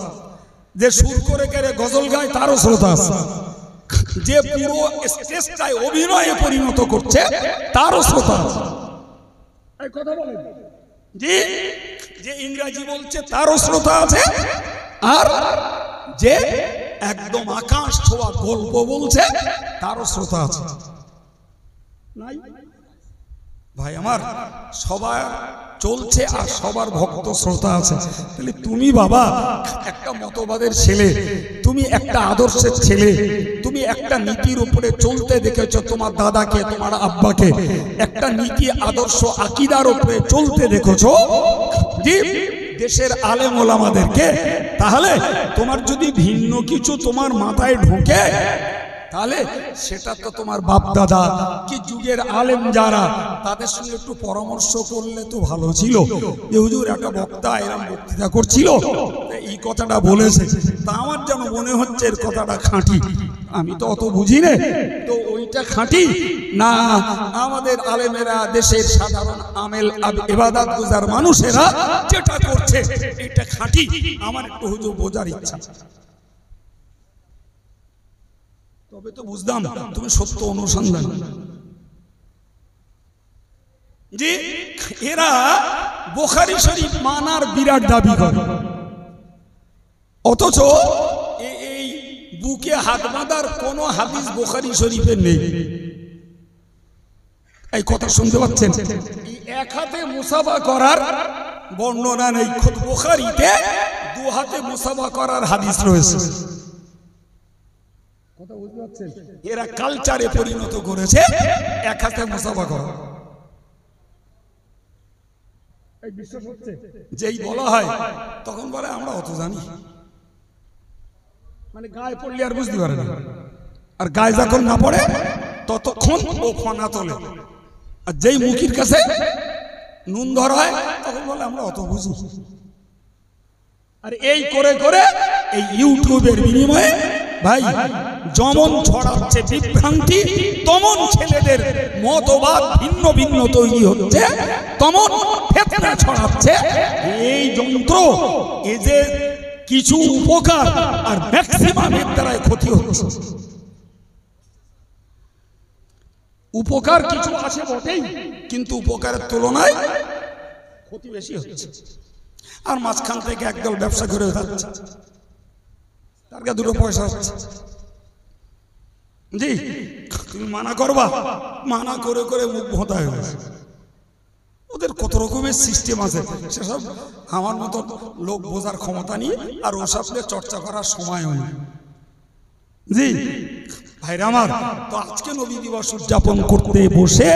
যে সুর করে গজল গায় তারও শ্রোতা আছে, যে পুরো স্টেজটায় অভিনয়ে পরিণত করছে তারও শ্রোতা আছে। এই কথা বলেন, যে ইংরেজি বলছে তারও শ্রোতা আছে, আর যে একদম আকাশ ছোঁয়া গল্প বলছে তারও শ্রোতা আছে। নাই ভাই আমার, সবার চলছে আর সবার ভক্ত শ্রোতা আছে। তাহলে তুমি বাবা একটা মতবাদের ছেলে, তুমি একটা আদর্শের ছেলে, তুমি একটা নীতির উপরে চলতে দেখেছো তোমার দাদাকে, তোমার আব্বাকে, একটা নীতি আদর্শ আকীদার উপরে চলতে দেখেছো দেশের আলেম ওলামাদেরকে। তাহলে তোমার যদি ভিন্ন কিছু তোমার মাথায় ঢোকে, তাহলে সেটা তো তোমার বাপ দাদা কি যুগের আলেম যারা, তাদের সঙ্গে একটু পরামর্শ করলে তো ভালো ছিল। যে হুজুর একটা বক্তা এরকম বক্তৃতা করছিল, এই কথাটা বলেছে, তা আমার যেন মনে হচ্ছে এর কথাটা খাঁটি। আমি তো অত বুঝি না, তো ওইটা খাঁটি না আমাদের আলেমেরা, দেশের সাধারণ আমেল ইবাদত গুজার মানুষেরা যেটা করছে এটা খাঁটি, আমার একটু হুজুর বোঝার ইচ্ছা। তবে তো বুঝলাম তুমি সত্য অনুসন্ধান। যে এরা বুখারী শরীফ মানার বিরাট দাবি করে, অথচ এই বুকে হাত বাঁধার কোন হাদিস বুখারী শরীফে নেই। এই কথা শুনতে পাচ্ছেন? এক হাতে মুসাফা করার বর্ণনা নেই, খুদ বুখারীতে দু হাতে মুসাফা করার হাদিস রয়েছে। কথা বুঝতে পারছেন? এরা কালচারে পরিণত করেছে এক হাতে মুসাফা করা। এই বিশ্বাস হচ্ছে? যেই বলা হয় তখন বলে আমরা অত জানি, মানে গায়ে পড়লে আর বুঝতে পারে না, আর গায়ে যখন না পড়ে ততক্ষণ ও ফনা তোলে। আর যেই মুখির কাছে নুন ধরা হয় তখন বলে আমরা অত বুঝি। আর এই করে করে এই ইউটিউবের বিনিময়ে ভাই যেমন ছড়াচ্ছে বিভ্রান্তি, তেমন ছেলেদের মতবাদ ভিন্ন ভিন্ন তৈরি হচ্ছে, তেমন ফিতনা ছড়াচ্ছে। এই যন্ত্র এই যে কিছু উপকার আর ম্যাক্সিমাম এর দ্বারাই ক্ষতি হচ্ছে। উপকার কিছু আছে বটেই, কিন্তু উপকারের তুলনায় ক্ষতি বেশি হচ্ছে। আর মাঝখান থেকে একদল ব্যবসা করে যাচ্ছে, তার কাছে দুটো পয়সা হচ্ছে। জি, তুমি মানা করবা, মানা করে করে মুখ ভোঁতা হয়ে গেছে। ওদের কত রকমের সিস্টেম আছে, সেসব আমার মতো লোক বোঝার ক্ষমতা নিয়ে আর ওসব নিয়ে চর্চা করার সময় নেই। জি ভাইরা আমার, তো আজকে নবী দিবস উদযাপন করতে বসে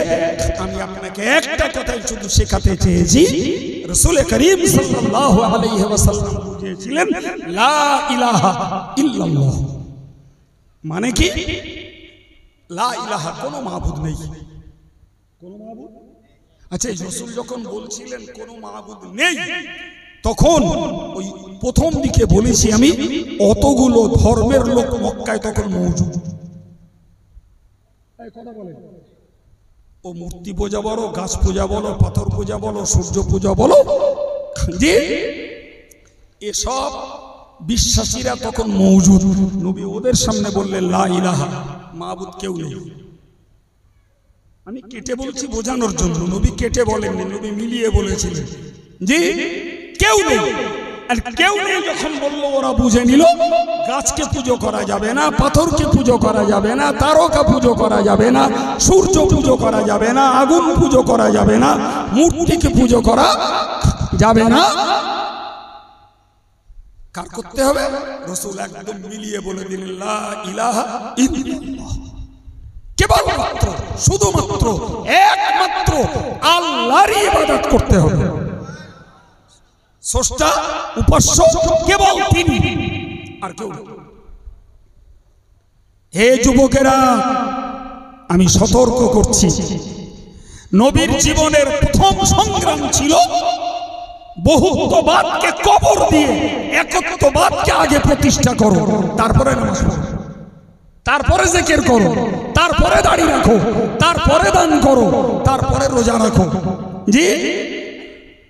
আমি আপনাকে একটা কথাই শুধু শেখাতে চেয়েছি। রাসূল করিম সাল্লাল্লাহু আলাইহি ওয়াসাল্লাম বুঝিয়েছিলেন লা ইলাহা ইল্লাল্লাহ মানে কি? লা ইলাহা, কোনো মাবুদ নেই। কোনো মাবুদ, আচ্ছা এই রাসূল যখন বলছিলেন কোনো মাবুদ নেই, তখন ওই প্রথম দিকে বলেছি আমি, অতগুলো ধর্মের লোক মক্কায় তখন মওজুদ। ও মূর্তি পূজা বলো, গাছ পূজা বলো, পাথর পূজা বলো, সূর্য পূজা বলো, যে এসব বিশ্বাসীরা তখন মওজুদ। নবী ওদের সামনে বললেন লা ইলাহা, মাবুদ কেউ নেই। আমি কেটে বলছি বোঝানোর জন্য, নবী কেটে বলেননি, নবী মিলিয়ে বলেছিলেন জি কেউ নেই। আর কেউ নেই যখন বললো, ওরা বুঝে নিল গাছকে পুজো করা যাবে না, পাথরকে পুজো করা যাবে না, তারকা পুজো করা যাবে না, সূর্য পুজো করা যাবে না, আগুন পুজো করা যাবে না, মূর্তিকে পুজো করা যাবে না। কার করতে হবে? রাসূল একদম মিলিয়ে বলে দিলেন লা ইলাহা ইল্লাল্লাহ, কেবলমাত্র শুধুমাত্র একমাত্র আল্লাহরই ইবাদত করতে হবে। স্রষ্টা উপাস্য কেবল তিনি, আর কেউ না। হে যুবকেরা, আমি সতর্ক করছি, নবীর জীবনের প্রথম সংগ্রাম ছিল বহুত্ববাদকে কবর দিয়ে একত্ববাদকে আগে প্রতিষ্ঠা করো, তারপরে নামাজ পড়ো, তারপরে জিকির করো, তারপরে দাড়ি রাখো, তারপরে দান করো, তারপরে রোজা রাখো, জি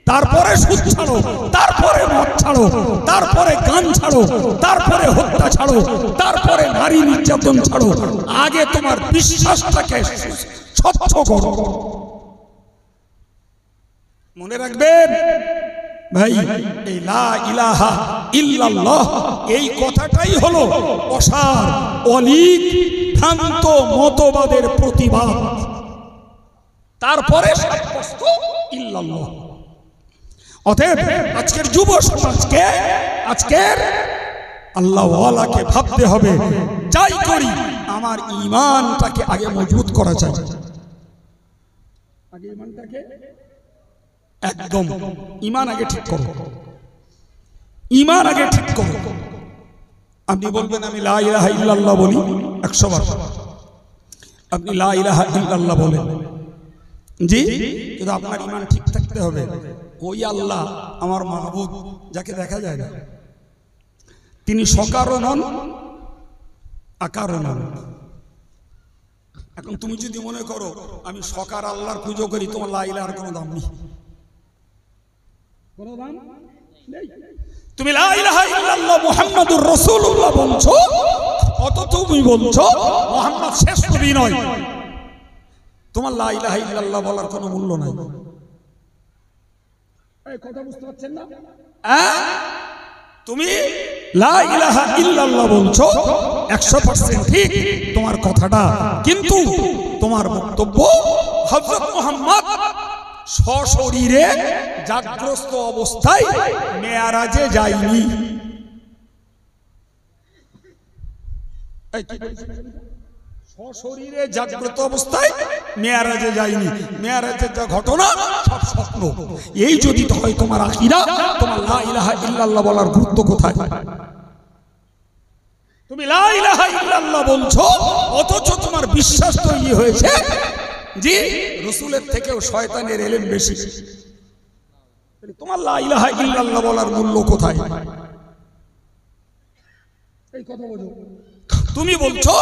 তারপরে সুদ ছাড়ো, তারপরে মদ ছাড়ো, তারপরে গান ছাড়ো, তারপরে হত্যা ছাড়ো, তারপরে নারী নির্যাতন ছাড়ো। আগে তোমার বিশ্বাসটাকে স্বচ্ছ করো। মনে রাখবেন ভাই, এই লা ইলাহা ইল্লাল্লাহ এই কথাটাই হলো অসার অলিক ভ্রান্ত মতবাদের প্রতিবাদ। তারপরে স্পষ্ট ইল্লাল্লাহ। অতএব আজকের যুব সমাজকে, আজকের আল্লাহওয়ালাকে ভাবতে হবে, যাই করি আমার ঈমানটাকে আগে মজবুত করা চাই। আগে ঈমানটাকে একদম ঈমান আগে ঠিক করো, ঈমান আগে ঠিক করো। আপনি বলবেন আমি লা ইলাহা ইল্লাল্লাহ বলি 100 বার, আপনি লা ইলাহা ইল্লাল্লাহ বলেন জি, কিন্তু আপনার ঈমান ঠিক থাকতে হবে। ওই আল্লাহ আমার মাহবুব, যাকে দেখা যায় না, তিনি সকারও নন আকারও নন। এখন তুমি যদি মনে করো আমি সকার আল্লাহর পুজো করি, তোমার লা ইলাহার কোনো দাম নেই, কোনো দাম নেই। তুমি লা ইলাহা ইল্লাল্লাহ মুহাম্মাদুর রাসূলুল্লাহ বলছো, অত তুমি বলছো মুহাম্মদ শেষ নবী নয়, তোমার লা ইলাহা ইল্লাল্লাহ বলার কোনো মূল্য নাই। এই কথা বুঝতে পারছেন না? তুমি লা ইলাহা ইল্লাল্লাহ বলছো 100% ঠিক তোমার কথাটা, কিন্তু তোমার বক্তব্য হযরত মুহাম্মদ সশরীরে জাগ্রত অবস্থায় মেরাজে যায়নি। সশরীরে জাগ্রত অবস্থায় মেরাজে যায়নি। মেরাজের যা ঘটনা সব স্বপ্ন। এই যদি হয় তোমার আকীদা, তোমার লা ইলাহা ইল্লাল্লাহ বলার গুরুত্ব কোথায়? তুমি লা ইলাহা ইল্লাল্লাহ বলছো, অথচ তোমার বিশ্বাস তৈরি হয়েছে জি রাসূলের থেকেও শয়তানের ইলম বেশি। তোমার লা ইলাহা ইল্লাল্লাহ বলার মূল্য কোথায়? এই কথা বলো। তুমি বলছো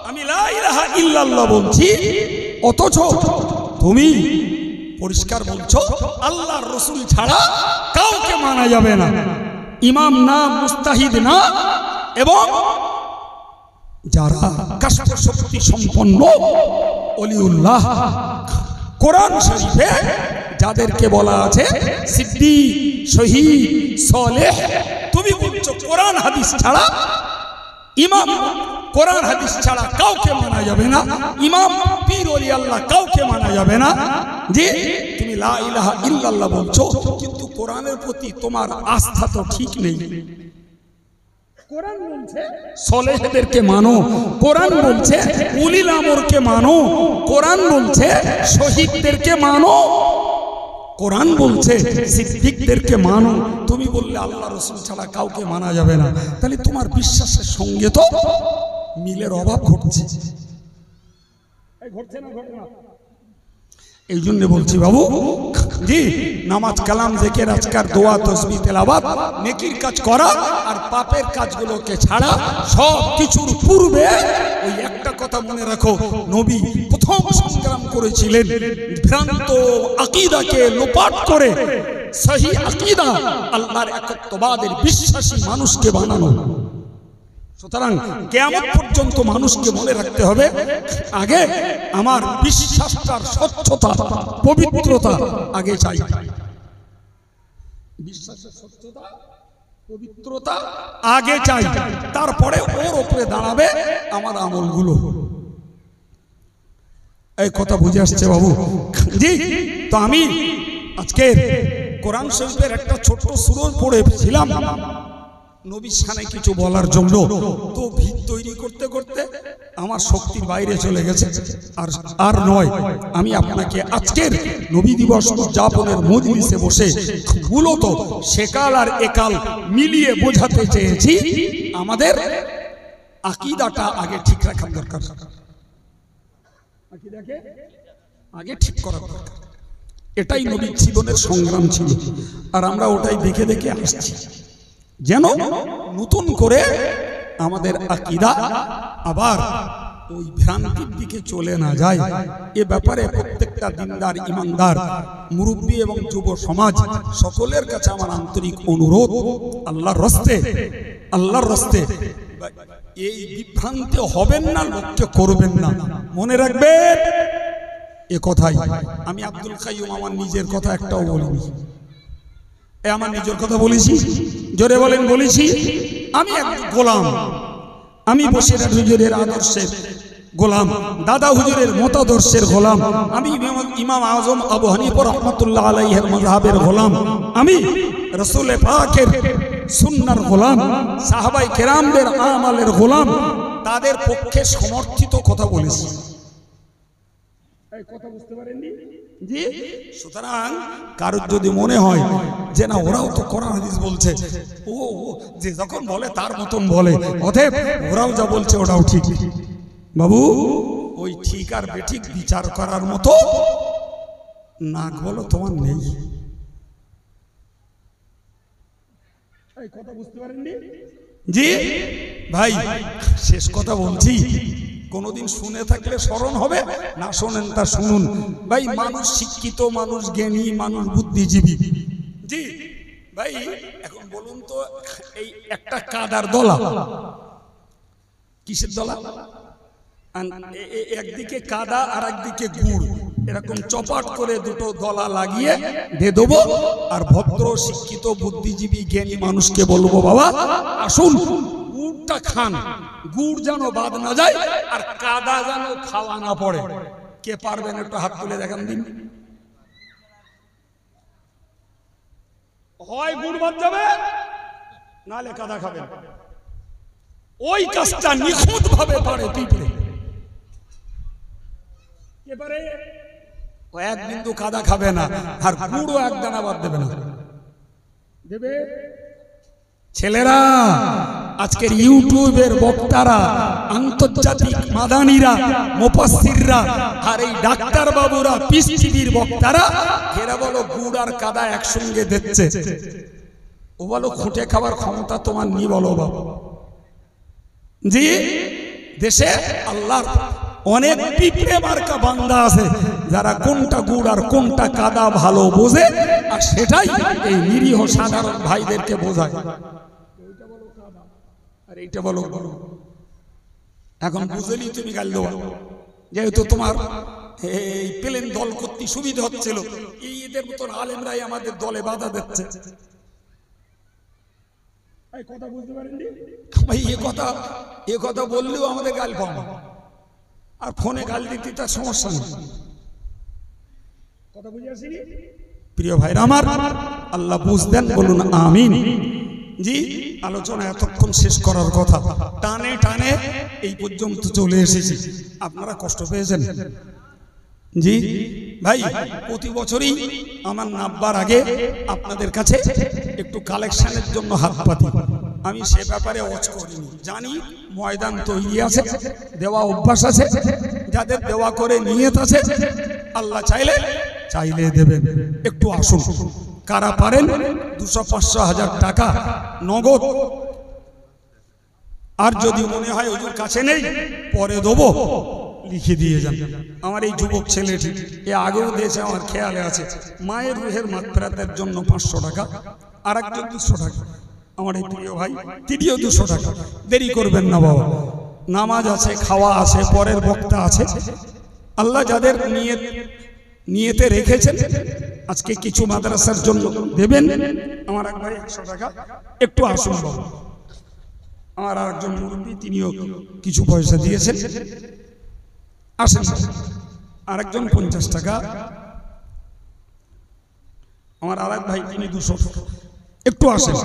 আমি লা ইলাহা ইল্লাল্লাহ বলছি, অথচ তুমি পরিষ্কার বলছো আল্লাহর রাসূল ছাড়া কাউকে মানা যাবে না, ইমাম না, মুস্তাহিদ না, এবং যারা কাশফ শক্তি সম্পন্ন ওলিউল্লাহ কোরআন শরীফে যাদেরকে বলা আছে সিদ্দিক, শহীদ, সালেহ, তুমি বলছো কোরআন হাদিস ছাড়া ইমাম, কোরআন হাদিস ছাড়া কাউকে মানা যাবে না, ইমাম, পীর, ওলি আল্লাহ কাউকে মানা যাবে না। যে তুমি লা ইলাহা ইল্লাল্লাহ বলছো, কিন্তু কোরআনের প্রতি তোমার আস্থা তো ঠিক নেই। কোরআন বলছে সালেহদেরকে মানো, কোরআন বলছে উলিল আমরকে মানো, কোরআন বলছে শহীদদেরকে মানো, কোরআন বলছে সিদ্দিকদেরকে মানো। তুমি বললে আল্লাহ রাসূল ছাড়া কাউকে মানা যাবে না, তাহলে তোমার বিশ্বাসের সঙ্গে তো মিলের অভাব ঘটছে। ঘটছে না? ঘটে না? এই জন্য বলছি বাবু, জি, নামাজ, কালাম, জিকির, আজকার, দোয়া, তাসবিহ, তেলাওয়াত, নেকির কাজ করা আর পাপের কাজগুলোকে ছাড়া সব কিছুর পূর্বে ওই একটা কথা মনে রাখো, নবী প্রথম সংগ্রাম করেছিলেন ভ্রান্ত আকীদাকে লোপাট করে সহি আকীদা, আল্লাহর একত্ববাদের বিশ্বাসী মানুষকে বানানো। সুতরাং কিয়ামত পর্যন্ত মানুষকে মনে রাখতে হবে, আগে আমার বিশ্বাসটার স্বচ্ছতা, পবিত্রতা আগে চাই। বিশ্বাসের স্বচ্ছতা, পবিত্রতা আগে চাই, তারপরে ওর উপরে দাঁড়াবে আমার আমলগুলো। এই কথা বুঝে আসছে বাবু? জি। তো আমি আজকে কোরআন শরীফের একটা ছোট্ট সূরা পড়েছিলাম নবীর শানে কিছু বলার জন্য, তো ভিত তৈরি করতে করতে আমার শক্তির বাইরে চলে গেছে। আর নয়, আমি আপনাকে আজকের নবী দিবস উদযাপনের মজলিসে বসে মূলত সেকাল আর একাল মিলিয়ে বোঝাতে চেয়েছি, আমাদের আকীদাটা আগে ঠিক রাখা দরকার, আকীদাকে আগে ঠিক করা দরকার। এটাই নবীর জীবনের সংগ্রাম ছিল, আর আমরা ওটাই দেখে দেখে আসছি, যেন নতুন করে আমাদের আকীদা আবার ওই ভ্রান্তির দিকে চলে না যায়। এ ব্যাপারে প্রত্যেকটা দিনদার, ইমানদার, মুরব্বী এবং যুব সমাজ সকলের কাছে আমার আন্তরিক অনুরোধ, আল্লাহর রাস্তে, আল্লাহর রাস্তে এই বিভ্রান্তি হবেন না, লক্ষ্য করবেন না। মনে রাখবেন এ কথাই, আমি আব্দুল কাইয়ুম আমার নিজের কথা একটাও বলিনি, আমার নিজের কথা বলেছি, জোরে বলেন বলেছি। আমি এক গোলাম, আমি বসিরহাট হুজুরের আদর্শের গোলাম, দাদা হুজুরের মতাদর্শের গোলাম, আমি ইমাম আজম আবু হানিফা রাহমাতুল্লাহ আলাইহির মাযহাবের গোলাম, আমি রাসূল পাকের সুন্নাহর গোলাম, সাহাবায়ে কেরামদের আমালের গোলাম, তাদের পক্ষে সমর্থিত কথা বলেছি। এই কথা বুঝতে পারেননি? জি। সুতরাং কারোর যদি মনে হয় যে না ওরাও তো কোরআন হাদিস বলছে, ও যে যখন বলে তার মতন বলে, অতএব ওরাও যা বলছে ওটাও ঠিক, বাবু ওই ঠিক আর বেঠিক বিচার করার মতো নাক বলো তোমার নেই। এই কথা বুঝতে পারেননি? জি ভাই, শেষ কথা বলছি, কোনদিন শুনে থাকলে স্মরণ হবে, না শোনেন তা শুনুন। ভাই মানুষ শিক্ষিত, মানুষ জ্ঞানী, মানুষ বুদ্ধিজীবী। জি ভাই, এখন বলুন তো, এই একটা কাদার দলা, কিসের দলা? একদিকে কাদা আর একদিকে গুড়, এরকম চপাট করে দুটো দলা লাগিয়ে দিয়ে দেবো, আর ভদ্র শিক্ষিত বুদ্ধিজীবী জ্ঞানী মানুষকে বলবো, বাবা আসুন গুড়টা খান, গুড় যেন বাদ না যায় আর কাদা যেন খাওয়া না পড়ে। কে পারবেন একটু হাত তুলে দেখান দিন। হয় গুড় বাদ যাবে, নালে কাদা খাবেন। ওই কাজটা নিখুঁত ভাবে পারে পিঁপড়ে। কে পারে? এক বিন্দু কাদা খাবে না, আর গুড়ও এক দানা বাদ দেবে না। দেবে? ছেলেরা, আজকের ইউটিউবের বক্তারা, আন্তর্জাতিক মাদানিরা, মুফাসসিররা, আর এই ডাক্তার বাবুরা, পিস টিভির বক্তারা, এরা বলো গুড় আর কাদা একসঙ্গে দিচ্ছে। ও বলো খুঁটে খাবার ক্ষমতা তোমার নি, বলো বাবা জি দেশে আল্লাহর অনেক পিঁপড়ে মার্কা বান্দা আছে যারা কোনটা গুড় আর কোনটা কাদা ভালো বোঝে, আর সেটাই এই নিরীহ সাধারণ ভাইদেরকে বোঝায়। আর এইটা বলো এখন বুঝলি তুমি গাল দেওয়া, যেহেতু তোমার এই প্লেন দল করতে সুবিধা হচ্ছিল, এই এদের মতন আলেমরাই আমাদের দলে বাধা দিচ্ছে। কথা বুঝতে পারেননি ভাই? এ কথা বললেও আমাদের গাল পাবো, আর ফোনে গাল দিতে তার সমস্যা নেই। কথা বুঝে আসেনি? প্রিয় ভাইরা আমার, আল্লাহ বুঝদেন, বলুন আমিন। জি আলোচনা এতক্ষণ শেষ করার কথা, টানে টানে এই পর্যন্ত চলে এসেছি। আপনারা কষ্ট পেয়েছেন? জি ভাই, প্রতি বছরই আমার নাববার আগে আপনাদের কাছে একটু কালেকশনের জন্য হাত পাতি। আমি সে ব্যাপারে ওয়াচ করিনি, জানি ময়দান তৈরি আছে, দেওয়া অভ্যাস আছে, যাদের দেওয়া করে নিয়ত আছে, আল্লাহ চাইলে দেবেন। একটু আসুন, কারা পারেন 200, 500, 1000 টাকা নগদ, আর যদি মনে হয় ওদের কাছে নেই পরে দেবো, লিখে দিয়ে যান। আমার এই যুবক ছেলেটি এ আগেও দিয়েছে, আমার খেয়ালে আছে। মায়ের রুহের মাগফিরাতের জন্য 500 টাকা, আর একজন 200 টাকা। আমার এই প্রিয় ভাই তিনিও 200 টাকা। দেরি করবেন না বাবা, নামাজ আছে, খাওয়া আছে, পরের বক্তা আছে। আল্লাহ যাদের নিয়তে রেখেছেন আজকে কিছু মাদ্রাসার জন্য দেবেন। আমার এক ভাই 100 টাকা। একটু আসুন বাবা, আমার আর একজন মুরব্বী তিনিও কিছু পয়সা দিয়েছেন, আসেন। আরেকজন 50 টাকা। আমার আর এক ভাই তিনি 200 টাকা। একটু আসেন।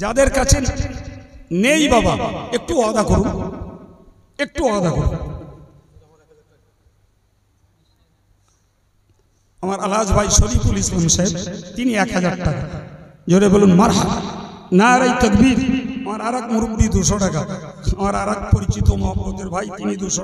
যাদের কাছে নেই বাবা একটু ওয়াদা করুন, একটু ওয়াদা করুন। আমার আলহাজ ভাই শরীফুল ইসলাম সাহেব তিনি 1000 টাকা। জোরে বলুন মারহাবা, নারে তাকবীর। আমার আর এক মুরব্বী 200 টাকা। আমার আর এক পরিচিত মহব্বতের ভাই তিনি 200